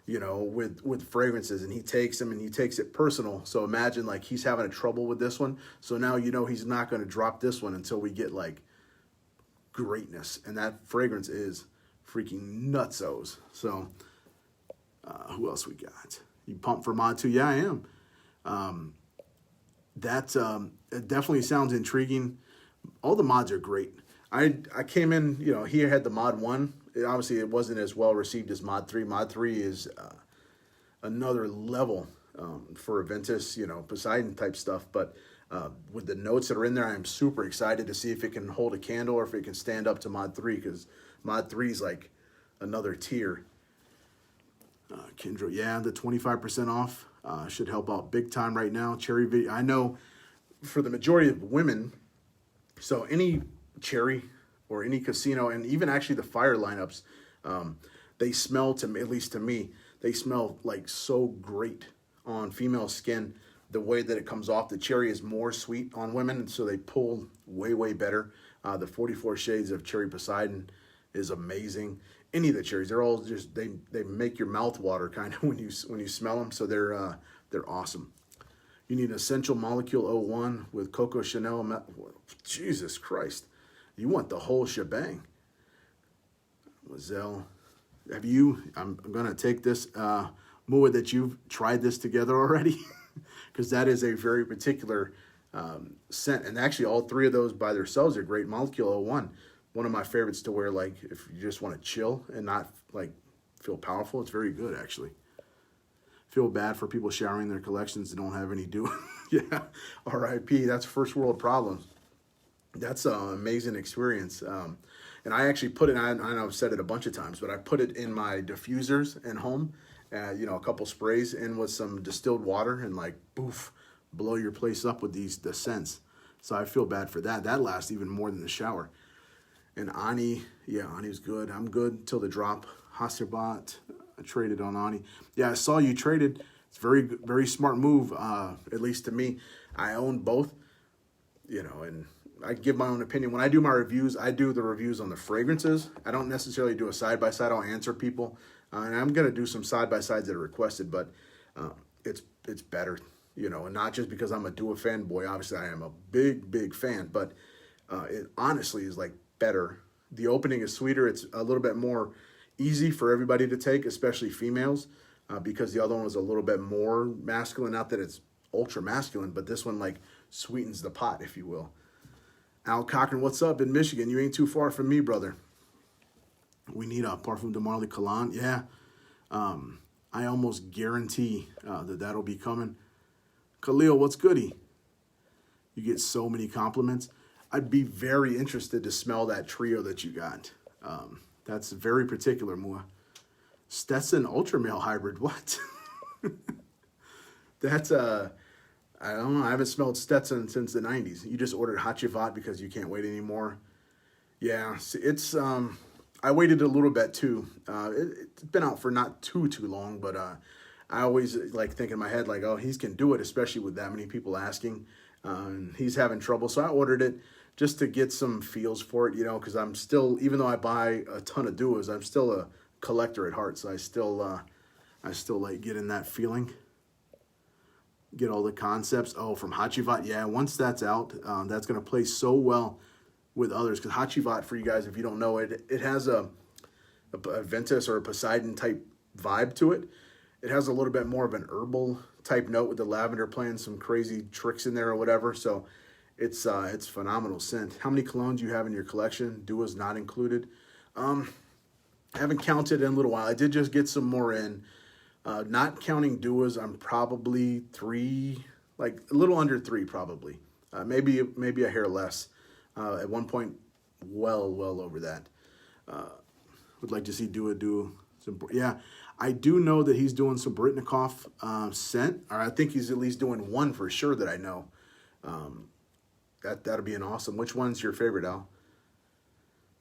you know, with fragrances, and he takes them and he takes it personal. So imagine like he's having a trouble with this one. So now you know he's not going to drop this one until we get like greatness, and that fragrance is freaking nutsos. So who else we got? You pumped for mod 2? Yeah, I am. It definitely sounds intriguing. All the mods are great. I came in, you know, here had the mod 1. Obviously, it wasn't as well received as mod 3. Mod 3 is another level for Aventus, you know, Poseidon type stuff. But with the notes that are in there, I'm super excited to see if it can hold a candle or if it can stand up to mod 3, because mod 3 is like another tier. Kendra, yeah, the 25% off should help out big time right now. Cherry video, I know for the majority of women, so any cherry or any casino, and even actually the fire lineups, they smell, to me, at least to me, they smell like so great on female skin. The way that it comes off, the cherry is more sweet on women, and so they pull way, way better. The 44 Shades of Cherry Poseidon is amazing. Any of the cherries, they're all just, they make your mouth water kind of when you smell them. So they're awesome. You need Essential Molecule 01 with Coco Chanel. Jesus Christ, you want the whole shebang. Lizelle, have you? I'm gonna take this, Mua, that you've tried this together already, because that is a very particular scent, and actually all three of those by themselves are great. Molecule 01. One of my favorites to wear, like, if you just want to chill and not, like, feel powerful. It's very good, actually. Feel bad for people showering their collections that don't have any dew. Yeah, R.I.P. That's first world problems. That's an amazing experience. And I actually put it, I know I've said it a bunch of times, but I put it in my diffusers at home, you know, a couple sprays in with some distilled water, and, like, boof, blow your place up with the scents. So I feel bad for that. That lasts even more than the shower. And Ani, yeah, Ani's good. I'm good till the drop. Hasselblatt, I traded on Ani. Yeah, I saw you traded. It's very, very smart move, at least to me. I own both, you know, and I give my own opinion. When I do my reviews, I do the reviews on the fragrances. I don't necessarily do a side-by-side. I'll answer people. And I'm going to do some side-by-sides that are requested, but it's better, you know, and not just because I'm a Dua fanboy. Obviously, I am a big, big fan, but it honestly is like better. The opening is sweeter. It's a little bit more easy for everybody to take, especially females, because the other one was a little bit more masculine. Not that it's ultra masculine, but this one like sweetens the pot, if you will. Al Cochran, what's up in Michigan? You ain't too far from me, brother. We need a Parfum de Marly Cologne. Yeah, I almost guarantee that'll be coming. Khalil, what's goody? You get so many compliments. I'd be very interested to smell that trio that you got. That's very particular, Mua. Stetson Ultra Male Hybrid, what? That's, I don't know, I haven't smelled Stetson since the 90s. You just ordered Hachivat because you can't wait anymore. Yeah, it's, I waited a little bit too. It's been out for not too long, but I always like think in my head, like, oh, he can do it, especially with that many people asking. He's having trouble, so I ordered it just to get some feels for it, you know, because I'm still, even though I buy a ton of Duas, I'm still a collector at heart, so I still like getting that feeling, get all the concepts. Oh, from Hachivat, yeah, once that's out, that's going to play so well with others, because Hachivat, for you guys, if you don't know it, it has a a Ventus or a Poseidon type vibe to it. It has a little bit more of an herbal type note with the lavender playing some crazy tricks in there or whatever. So it's phenomenal scent. How many colognes you have in your collection? Dua's not included. I haven't counted in a little while. I did just get some more in. Not counting Duas, I'm probably 3, like a little under 3 probably. Maybe a hair less. At one point, well over that. Would like to see Dua do some. Yeah, I do know that he's doing some Britnikoff scent, or I think he's at least doing one for sure that I know. That'll be an awesome. Which one's your favorite, Al?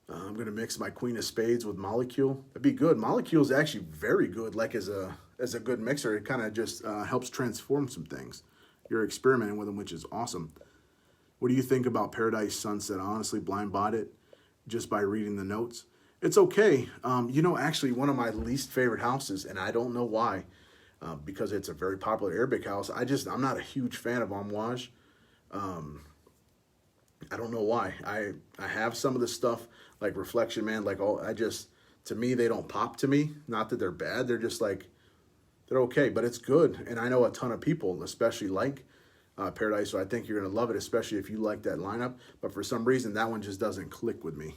I'm gonna mix my Queen of Spades with Molecule. That'd be good. Molecule is actually very good. Like as a good mixer, it kind of just helps transform some things. You're experimenting with them, which is awesome. What do you think about Paradise Sunset? I honestly blind bought it just by reading the notes. It's okay. You know, actually one of my least favorite houses, and I don't know why, because it's a very popular Arabic house. I'm not a huge fan of Amouage. I don't know why. I have some of the stuff like Reflection Man, like to me, they don't pop to me. Not that they're bad. They're just like, they're okay, but it's good. And I know a ton of people, especially like Paradise, so I think you're going to love it, especially if you like that lineup. But for some reason, that one just doesn't click with me.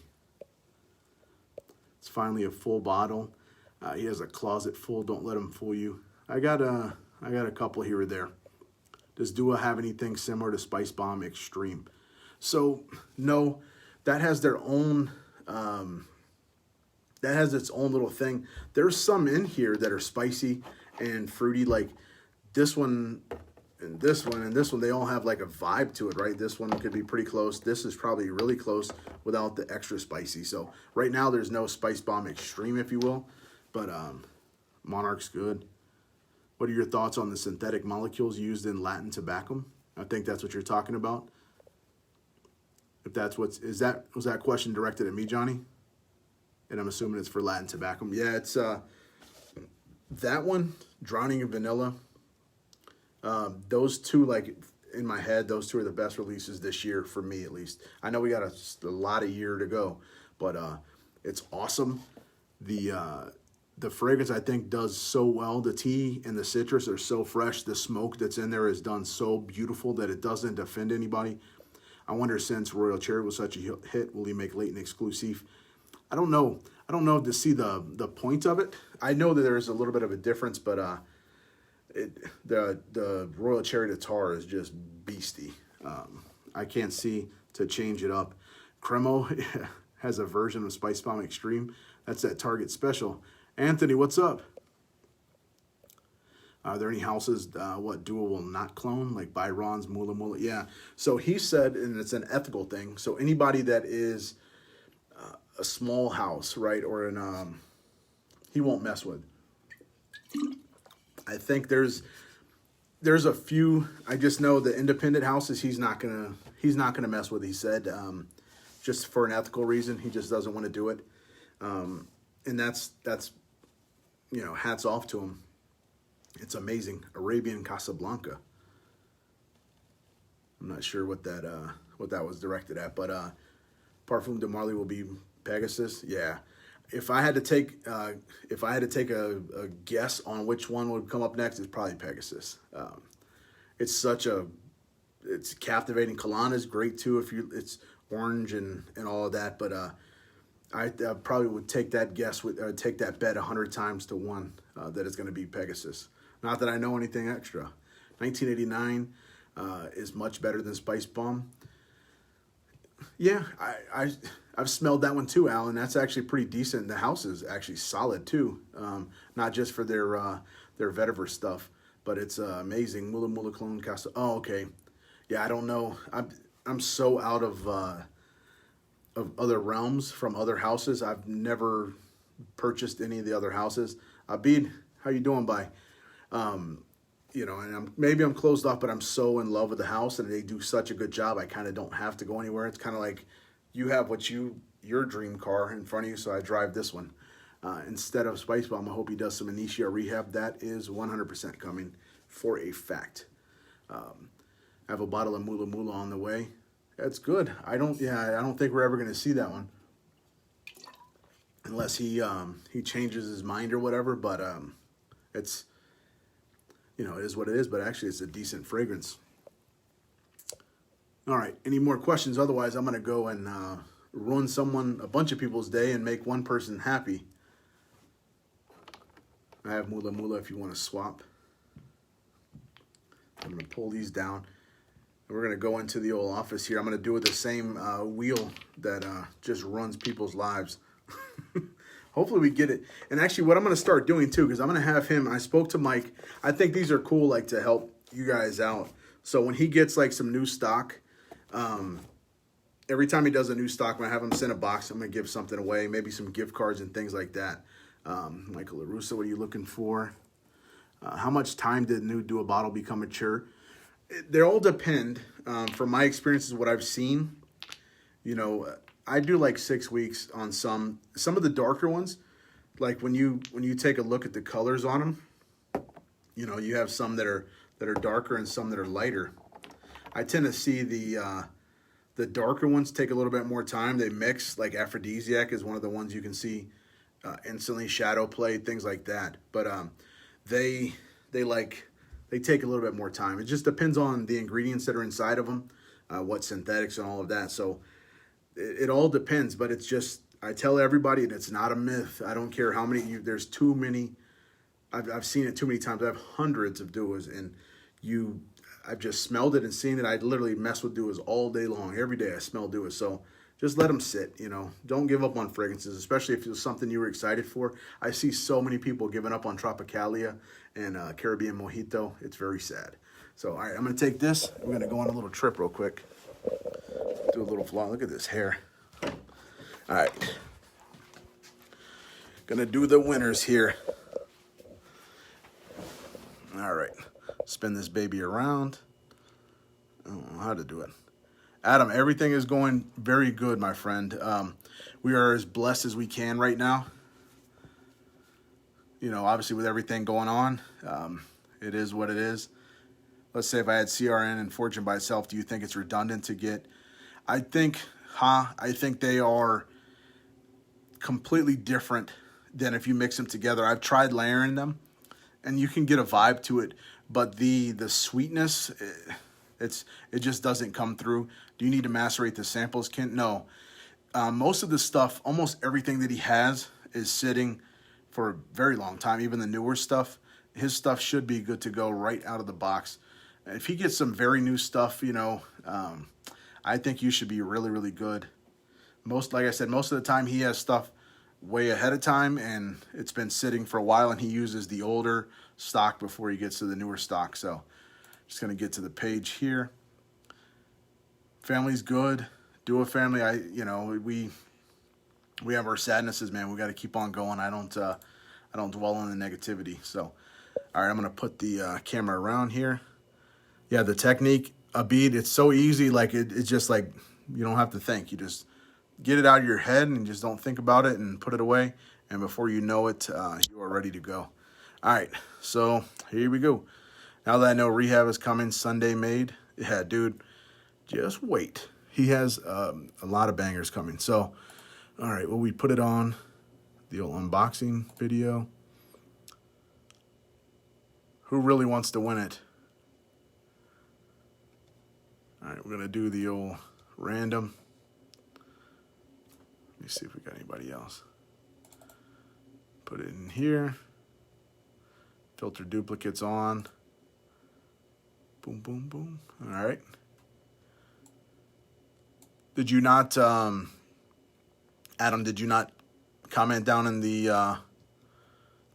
It's finally a full bottle. He has a closet full. Don't let him fool you. I got a couple here or there. Does Dua have anything similar to Spice Bomb Extreme? So no, that has their own. That has its own little thing. There's some in here that are spicy and fruity, like this one and this one and this one. They all have like a vibe to it, right? This one could be pretty close. This is probably really close without the extra spicy. So right now there's no Spice Bomb Extreme, if you will, but Monarch's good. What are your thoughts on the synthetic molecules used in Latin tobacco? I think that's what you're talking about. If that's was that question directed at me, Johnny? And I'm assuming it's for Latin tobacco. Yeah, it's that one, Drowning in Vanilla. Those two, like in my head, those two are the best releases this year for me, at least. I know we got a lot of year to go, but it's awesome. The fragrance, I think, does so well. The tea and the citrus are so fresh. The smoke that's in there is done so beautiful that it doesn't offend anybody. I wonder, since Royal Cherry was such a hit, will he make Leighton exclusive? I don't know. I don't know to see the point of it. I know that there is a little bit of a difference, but the Royal Cherry to Tar is just beastie. I can't see to change it up. Cremo has a version of Spice Bomb Extreme. That's that Target special. Anthony, what's up? Are there any houses what Dua will not clone, like Byron's, Mula Mula? Yeah. So he said, and it's an ethical thing, so anybody that is a small house, right, or he won't mess with. I think there's a few. I just know the independent houses he's not gonna mess with. He said, just for an ethical reason, he just doesn't want to do it, and that's hats off to him. It's amazing. Arabian Casablanca. I'm not sure what that was directed at, but Parfum de Marly will be Pegasus. Yeah. If I had to take a guess on which one would come up next, it's probably Pegasus. It's captivating. Cologne is great too it's orange and all of that, but I probably would take that guess take that bet 100 times to 1 that it's going to be Pegasus. Not that I know anything extra. 1989 is much better than Spice Bomb. Yeah, I've smelled that one too, Alan. That's actually pretty decent. The house is actually solid too. Not just for their vetiver stuff, but it's amazing. Mula Mula Clone Casa. Oh, okay. Yeah, I don't know. I'm so out of other realms from other houses. I've never purchased any of the other houses. Abid, how you doing, bye? And maybe I'm closed off, but I'm so in love with the house and they do such a good job. I kind of don't have to go anywhere. It's kind of like you have your dream car in front of you, so I drive this one. Instead of Spice Bomb, I hope he does some Initia rehab. That is 100% coming for a fact. I have a bottle of Mula Mula on the way. That's good. I don't think we're ever going to see that one. unless he changes his mind or whatever. But it's, you know, it is what it is. But actually, it's a decent fragrance. All right, any more questions? Otherwise, I'm gonna go and ruin a bunch of people's day and make one person happy. I have Mula Mula if you want to swap. I'm gonna pull these down. We're gonna go into the old office here. I'm gonna do it the same wheel that just runs people's lives. Hopefully we get it. And actually what I'm gonna start doing too, because I'm gonna have him, I spoke to Mike. I think these are cool, like to help you guys out. So when he gets like some new stock, every time he does a new stock, I'm gonna have him send a box. I'm gonna give something away, maybe some gift cards and things like that. Michael LaRusso, what are you looking for? How much time did do a bottle become mature? They all depend. From my experiences, what I've seen, you know, I do like 6 weeks on some of the darker ones. Like when you take a look at the colors on them, you know, you have some that are darker and some that are lighter. I tend to see the darker ones take a little bit more time. They mix, like Aphrodisiac is one of the ones you can see instantly, shadow play, things like that. But they take a little bit more time. It just depends on the ingredients that are inside of them, what synthetics and all of that. So it all depends, but it's just, I tell everybody, and it's not a myth. I don't care how many, there's too many. I've seen it too many times. I have hundreds of duos, and I've just smelled it and seen it. I literally mess with duos all day long. Every day I smell duos. So just let them sit, you know. Don't give up on fragrances, especially if it's something you were excited for. I see so many people giving up on Tropicalia and Caribbean Mojito. It's very sad. So, all right, I'm going to take this. We're going to go on a little trip real quick. Do a little vlog. Look at this hair. All right. Going to do the winners here. All right. Spin this baby around. I don't know how to do it. Adam, everything is going very good, my friend. We are as blessed as we can right now. You know, obviously with everything going on, it is what it is. Let's say if I had CRN and Fortune by itself, do you think it's redundant to get? I think they are completely different than if you mix them together. I've tried layering them, and you can get a vibe to it, but the sweetness, it just doesn't come through. Do you need to macerate the samples, Kent? No. Most of the stuff, almost everything that he has is sitting for a very long time. Even the newer stuff, his stuff should be good to go right out of the box. If he gets some very new stuff, you know, I think you should be really, really good. Like I said, most of the time he has stuff way ahead of time, and it's been sitting for a while, and he uses the older stock before he gets to the newer stock. So just going to get to the page here. Family's good. Duo family, we have our sadnesses, man. We got to keep on going. I don't dwell on the negativity. So, all right, I'm going to put the camera around here. Yeah, the technique, a bead, it's so easy. Like it's just like you don't have to think. You just get it out of your head and just don't think about it and put it away. And before you know it, you are ready to go. All right, so here we go. Now that I know rehab is coming, Sunday made. Yeah, dude, just wait. He has a lot of bangers coming. So, all right, well, we put it on the old unboxing video. Who really wants to win it? All right, we're going to do the old random. Let me see if we got anybody else. Put it in here. Filter duplicates on. Boom, boom, boom. All right. Did you not, Adam, did you not comment down in the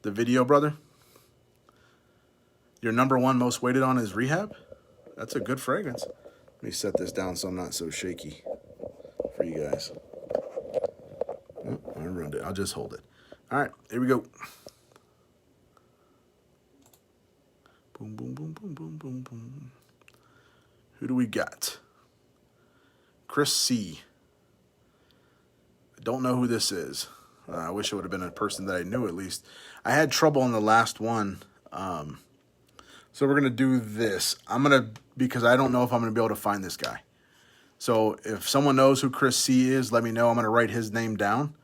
video, brother? Your number one most waited on is Rehab? That's a good fragrance. Let me set this down so I'm not so shaky for you guys. Oh, I ruined it. I'll just hold it. All right, here we go. Boom, boom, boom, boom, boom, boom, boom. Who do we got? Chris C. I don't know who this is. I wish it would have been a person that I knew at least. I had trouble on the last one. So we're going to do this. Because I don't know if I'm going to be able to find this guy. So if someone knows who Chris C is, let me know. I'm going to write his name down.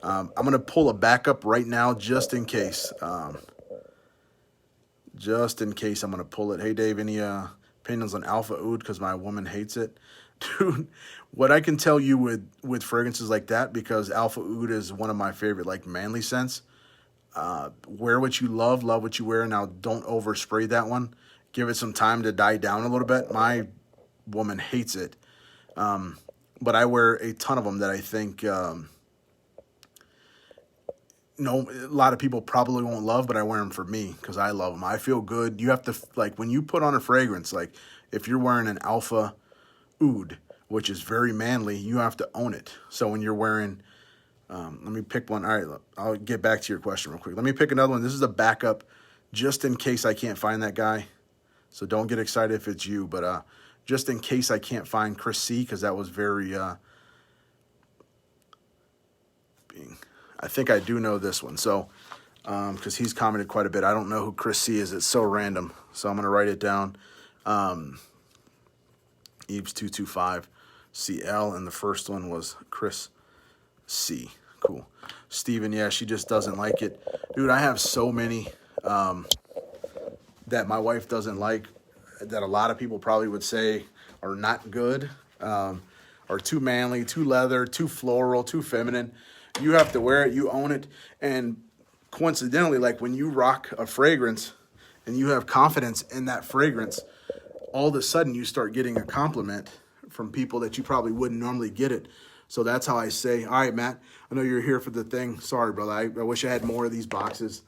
I'm going to pull a backup right now just in case. Just in case I'm going to pull it. Hey, Dave, any opinions on Alpha Oud? Because my woman hates it. Dude, what I can tell you with fragrances like that, because Alpha Oud is one of my favorite, like, manly scents. Wear what you love what you wear. Now, don't overspray that one. Give it some time to die down a little bit. My woman hates it. But I wear a ton of them that I think, no, a lot of people probably won't love, but I wear them for me because I love them. I feel good. You have to, like, when you put on a fragrance, like, if you're wearing an Alpha Oud, which is very manly, you have to own it. So when you're wearing, let me pick one. All right, I'll get back to your question real quick. Let me pick another one. This is a backup just in case I can't find that guy. So don't get excited if it's you, but just in case I can't find Chris C, because that was very, I think I do know this one. So, because he's commented quite a bit. I don't know who Chris C is. It's so random. So I'm going to write it down. Eves225 CL, and the first one was Chris C. Cool. Steven, yeah, she just doesn't like it. Dude, I have so many that my wife doesn't like, that a lot of people probably would say are not good, are too manly, too leather, too floral, too feminine. You have to wear it, you own it, and coincidentally, like when you rock a fragrance and you have confidence in that fragrance, all of a sudden you start getting a compliment from people that you probably wouldn't normally get it. So that's how I say, all right, Matt, I know you're here for the thing. Sorry, brother. I wish I had more of these boxes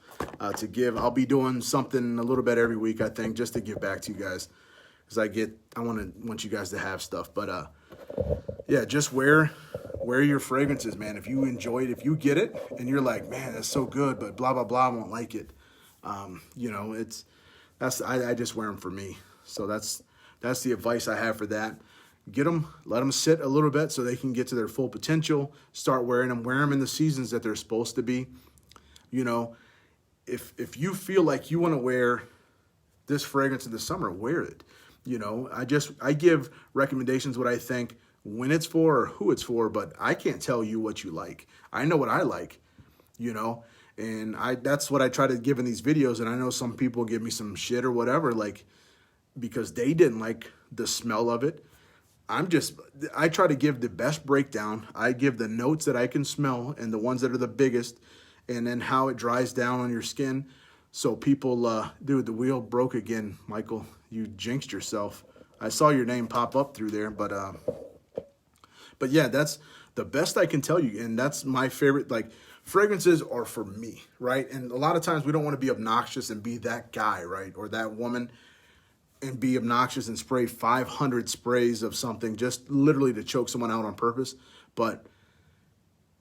to give. I'll be doing something a little bit every week, I think, just to give back to you guys. Because I want you guys to have stuff. But yeah, just wear your fragrances, man. If you enjoy it, if you get it and you're like, man, that's so good, but blah, blah, blah, I won't like it. You know, I just wear them for me. So that's the advice I have for that. Get them, let them sit a little bit so they can get to their full potential. Start wearing them. Wear them in the seasons that they're supposed to be. You know, if you feel like you want to wear this fragrance in the summer, wear it. You know, I give recommendations what I think, when it's for or who it's for, but I can't tell you what you like. I know what I like, you know, and that's what I try to give in these videos. And I know some people give me some shit or whatever, like, because they didn't like the smell of it. I try to give the best breakdown. I give the notes that I can smell and the ones that are the biggest, and then how it dries down on your skin. So people, dude, the wheel broke again, Michael. You jinxed yourself. I saw your name pop up through there, but yeah, that's the best I can tell you. And that's my favorite, like, fragrances are for me, right? And a lot of times we don't want to be obnoxious and be that guy, right? Or that woman, and be obnoxious and spray 500 sprays of something just literally to choke someone out on purpose. But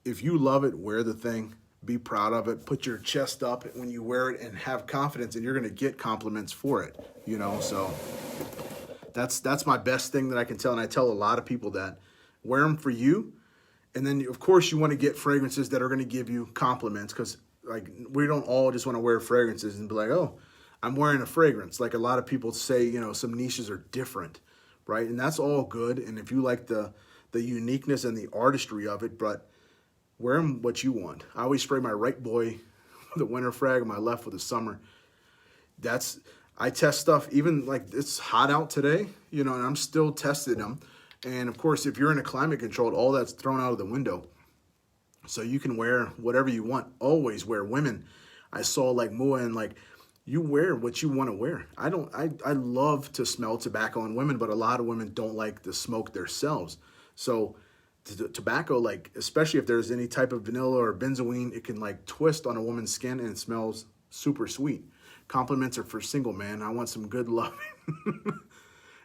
if you love it, wear the thing, be proud of it, put your chest up when you wear it, and have confidence, and you're going to get compliments for it, you know? So that's my best thing that I can tell. And I tell a lot of people that wear them for you. And then of course you want to get fragrances that are going to give you compliments, because like we don't all just want to wear fragrances and be like, oh, I'm wearing a fragrance. Like a lot of people say, you know, some niches are different, right? And that's all good. And if you like the uniqueness and the artistry of it, but wear them what you want. I always spray my right boy with a winter frag and my left with a summer. I test stuff, even like it's hot out today, you know, and I'm still testing them. And of course, if you're in a climate controlled, all that's thrown out of the window. So you can wear whatever you want. Always wear. Women, I saw like Mua, and like, you wear what you want to wear. I love to smell tobacco on women, but a lot of women don't like the smoke themselves. So tobacco, like, especially if there's any type of vanilla or benzoin, it can like twist on a woman's skin and it smells super sweet. Compliments are for single, man. I want some good loving.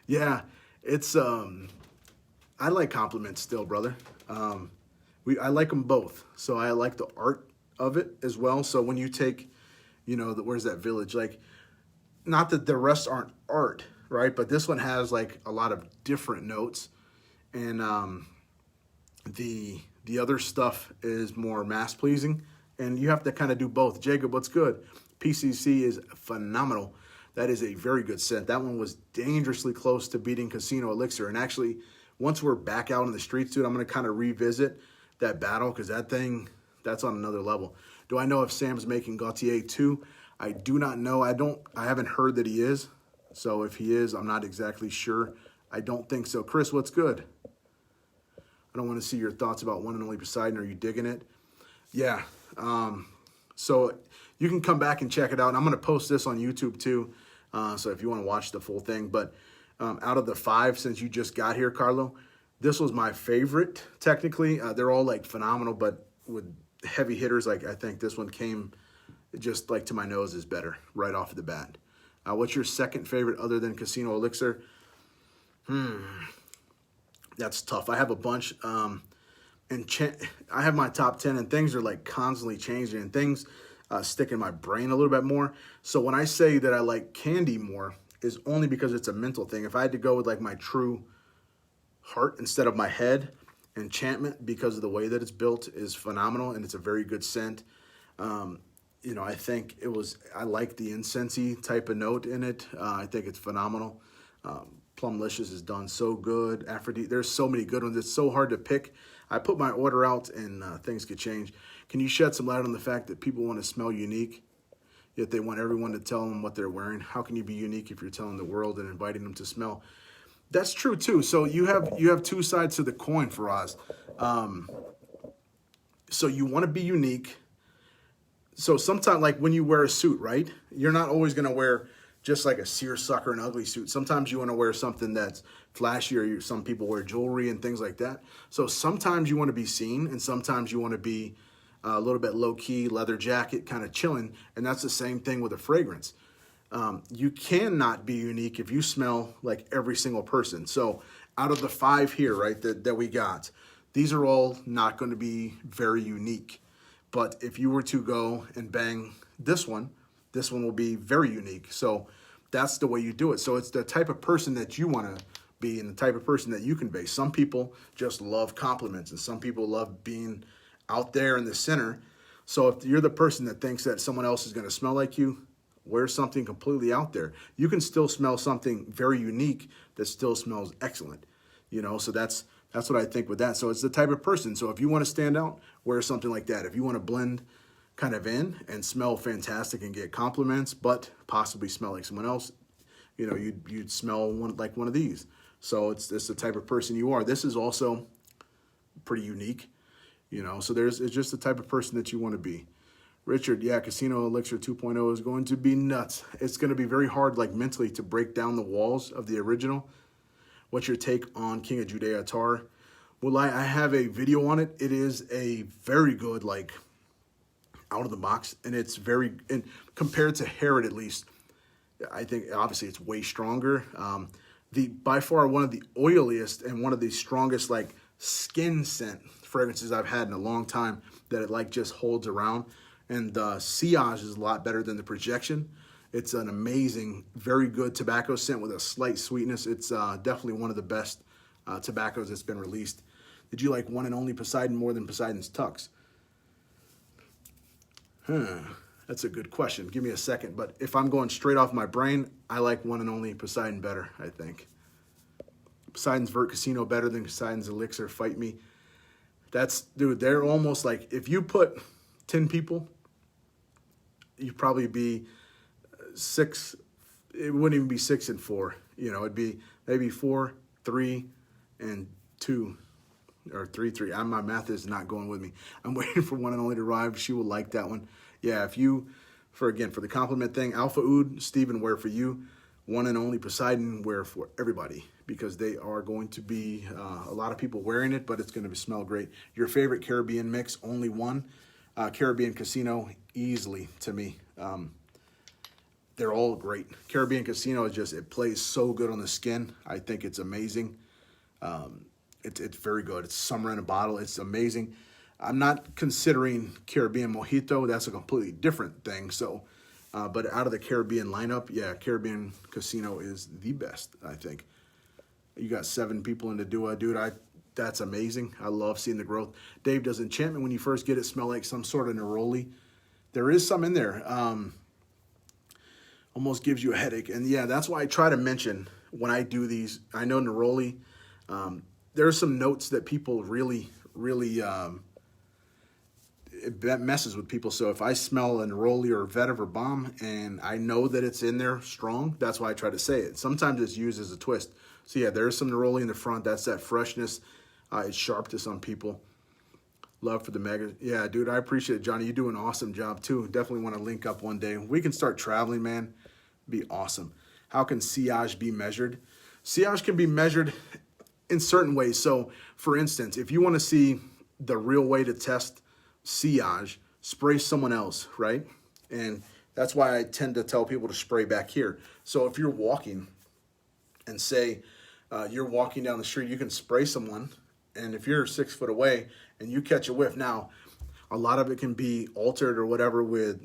Yeah, it's, I like compliments still, brother. I like them both. So I like the art of it as well. So when you take, you know, where's that village? Like, not that the rest aren't art, right? But this one has like a lot of different notes, and the other stuff is more mass pleasing, and you have to kind of do both. Jacob, what's good? PCC is phenomenal. That is a very good scent. That one was dangerously close to beating Casino Elixir, and actually, once we're back out in the streets, dude, I'm gonna kind of revisit that battle, because that thing, that's on another level. Do I know if Sam's making Gaultier too? I do not know. I haven't heard that he is. So if he is, I'm not exactly sure. I don't think so. Chris, what's good? I don't want to see your thoughts about One and Only Poseidon. Are you digging it? Yeah. So you can come back and check it out. And I'm going to post this on YouTube too. So if you want to watch the full thing. But out of the 5 since you just got here, Carlo, this was my favorite technically. They're all like phenomenal, but with heavy hitters, like I think this one came just like to my nose is better right off the bat. What's your second favorite other than Casino Elixir? That's tough. I have a bunch. And I have my top 10, and things are like constantly changing, and things stick in my brain a little bit more. So when I say that I like candy more, is only because it's a mental thing. If I had to go with like my true heart instead of my head, Enchantment, because of the way that it's built, is phenomenal, and it's a very good scent. You know, I think I like the incensey type of note in it. I think it's phenomenal. Plumlicious is done so good. Aphrodite, there's so many good ones. It's so hard to pick. I put my order out and things could change. Can you shed some light on the fact that people want to smell unique, yet they want everyone to tell them what they're wearing? How can you be unique if you're telling the world and inviting them to smell? That's true too. So you have 2 sides to the coin for Oz. So you want to be unique. So sometimes, like when you wear a suit, right? You're not always going to wear just like a seersucker and ugly suit. Sometimes you want to wear something that's flashy, or some people wear jewelry and things like that. So sometimes you want to be seen, and sometimes you want to be a little bit low-key, leather jacket, kind of chilling. And that's the same thing with a fragrance. You cannot be unique if you smell like every single person. So out of the 5 here, right, that we got, these are all not going to be very unique. But if you were to go and bang this one will be very unique. So that's the way you do it. So it's the type of person that you want to be and the type of person that you can be. Some people just love compliments, and some people love being out there in the center. So if you're the person that thinks that someone else is going to smell like you, wear something completely out there. You can still smell something very unique that still smells excellent. You know, so that's what I think with that. So it's the type of person. So if you want to stand out, wear something like that. If you want to blend kind of in and smell fantastic and get compliments, but possibly smell like someone else, you know, you'd smell like one of these. So it's the type of person you are. This is also pretty unique, you know. So it's just the type of person that you want to be. Richard, yeah, Casino Elixir 2.0 is going to be nuts. It's going to be very hard, like mentally, to break down the walls of the original. What's your take on King of Judea Tar? Well, I have a video on it. It is a very good, like, out of the box, and it's very, and compared to Herod at least, I think obviously it's way stronger. By far one of the oiliest and one of the strongest like skin scent fragrances I've had in a long time, that it like just holds around. And the sillage is a lot better than the projection. It's an amazing, very good tobacco scent with a slight sweetness. It's definitely one of the best tobaccos that's been released. Did you like One and Only Poseidon more than Poseidon's Tux? That's a good question. Give me a second. But if I'm going straight off my brain, I like One and Only Poseidon better, I think. Poseidon's Vert Casino better than Poseidon's Elixir. Fight me. Dude, they're almost like, if you put 10 people, you'd probably be 6. It wouldn't even be 6 and 4. You know, it'd be maybe 4, 3, and 2. Or 3. My math is not going with me. I'm waiting for One and Only to arrive. She will like that one. Yeah, if you, for the compliment thing, Alpha Oud, Steven, wear for you. One and Only Poseidon, wear for everybody, because they are going to be a lot of people wearing it, but it's going to smell great. Your favorite Caribbean mix? Only one. Caribbean Casino, easily to me. They're all great. Caribbean Casino is just, it plays so good on the skin. I think it's amazing. It's very good. It's summer in a bottle. It's amazing. I'm not considering Caribbean Mojito. That's a completely different thing. So, but out of the Caribbean lineup, yeah, Caribbean Casino is the best, I think. You got 7 people in the duo, dude. That's amazing. I love seeing the growth. Dave, does Enchantment, when you first get it, smell like some sort of neroli? There is some in there. Almost gives you a headache. And yeah, that's why I try to mention when I do these. I know neroli. There are some notes that people really it messes with people. So if I smell a neroli or vetiver or bomb and I know that it's in there strong, that's why I try to say it. Sometimes it's used as a twist. So yeah, there's some neroli in the front. That's that freshness. It's sharp to some people. Love for the mega. Yeah, dude, I appreciate it, Johnny. You do an awesome job too. Definitely want to link up one day. We can start traveling, man. Be awesome. How can sillage be measured? Sillage can be measured in certain ways. So for instance, if you want to see the real way to test sillage, spray someone else, right? And that's why I tend to tell people to spray back here. So if you're walking and say you're walking down the street, you can spray someone, and if you're 6 foot away and you catch a whiff, now a lot of it can be altered or whatever with,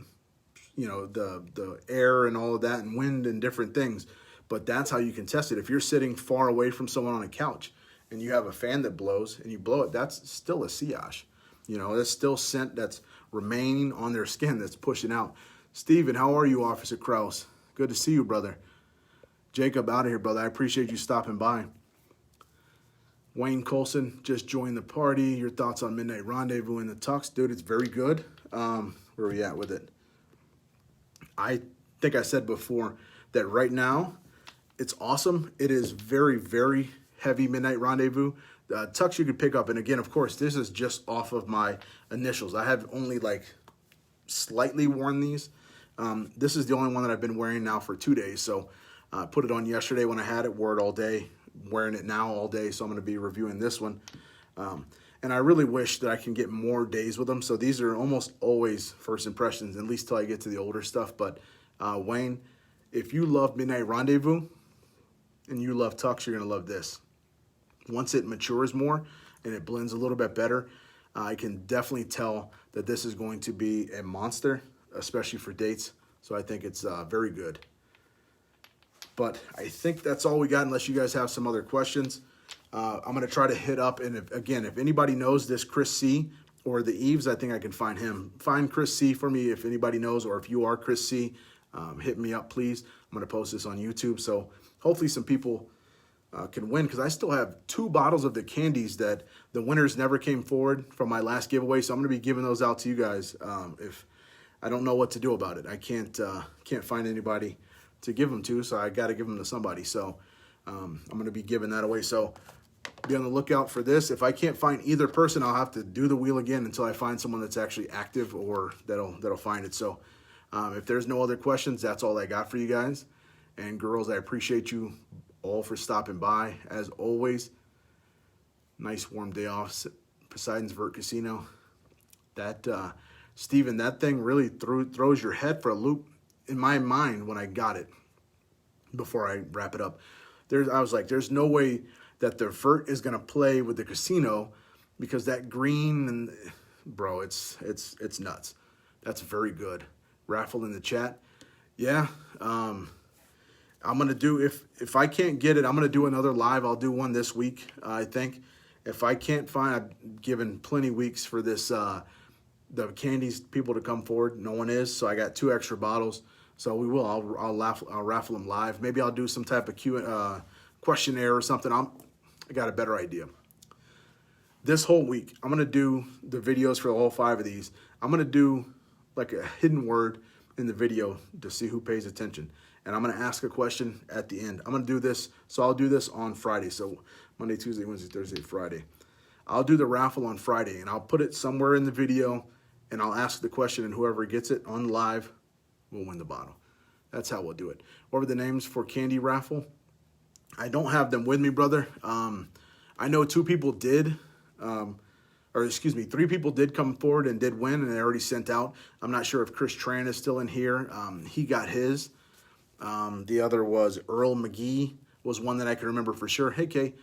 you know, the air and all of that and wind and different things, but that's how you can test it. If you're sitting far away from someone on a couch and you have a fan that blows and you blow it, that's still a sillage. You know, that's still scent that's remaining on their skin that's pushing out. Steven, how are you, Officer Kraus? Good to see you, brother. Jacob, out of here, brother. I appreciate you stopping by. Wayne Colson just joined the party. Your thoughts on Midnight Rendezvous in the Tux? Dude, it's very good. Where are we at with it? I think I said before that right now, it's awesome. It is very, very heavy Midnight Rendezvous. Tux you could pick up, and again, of course, this is just off of my initials. I have only like slightly worn these. This is the only one that I've been wearing now for 2 days. So I put it on yesterday when I had it, wore it all day, wearing it now all day. So I'm going to be reviewing this one. And I really wish that I can get more days with them. So these are almost always first impressions, at least till I get to the older stuff. But Wayne, if you love Midnight Rendezvous and you love Tux, you're going to love this. Once it matures more and it blends a little bit better, I can definitely tell that this is going to be a monster, especially for dates. So I think it's very good. But I think that's all we got, unless you guys have some other questions. I'm going to try to hit up, and if anybody knows this Chris C. or the Eves, I think I can find him. Find Chris C. for me if anybody knows, or if you are Chris C., hit me up, please. I'm going to post this on YouTube, so hopefully some people can win, because I still have 2 bottles of the candies that the winners never came forward from my last giveaway, so I'm going to be giving those out to you guys. If I don't know what to do about it, I can't find anybody to give them to, so I got to give them to somebody. So I'm going to be giving that away. So be on the lookout for this. If I can't find either person, I'll have to do the wheel again until I find someone that's actually active or that'll find it. So if there's no other questions, that's all I got for you guys. And girls, I appreciate you all for stopping by. As always, nice warm day off. Poseidon's Vert Casino. That Steven, that thing really throws your head for a loop in my mind when I got it. Before I wrap it up, I was like, there's no way that the Vert is gonna play with the casino, because that green, and bro, it's nuts. That's very good. Raffle in the chat. Yeah. I'm going to do, if I can't get it, I'm going to do another live. I'll do one this week, I think. If I can't find, I've given plenty weeks for this, the candies people to come forward. No one is, so I got 2 extra bottles. So we will. I'll raffle them live. Maybe I'll do some type of questionnaire or something. I got a better idea. This whole week, I'm going to do the videos for all 5 of these. I'm going to do like a hidden word in the video to see who pays attention. And I'm going to ask a question at the end. I'm going to do this. So I'll do this on Friday. So Monday, Tuesday, Wednesday, Thursday, Friday. I'll do the raffle on Friday, and I'll put it somewhere in the video, and I'll ask the question, and whoever gets it on live will win the bottle. That's how we'll do it. What were the names for candy raffle? I don't have them with me, brother. I know 2 people did, 3 people did come forward and did win, and they already sent out. I'm not sure if Chris Tran is still in here. He got his. The other was Earl McGee was one that I can remember for sure. Hey, Kay.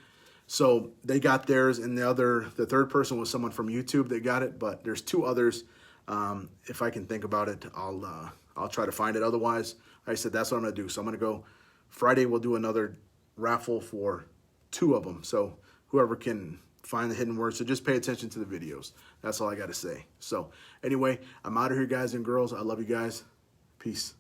So they got theirs, and the third person was someone from YouTube that got it, but there's 2 others. If I can think about it, I'll try to find it. Otherwise, like I said, that's what I'm going to do. So I'm going to go Friday. We'll do another raffle for 2 of them. So whoever can find the hidden word. So just pay attention to the videos. That's all I got to say. So anyway, I'm out of here, guys and girls. I love you guys. Peace.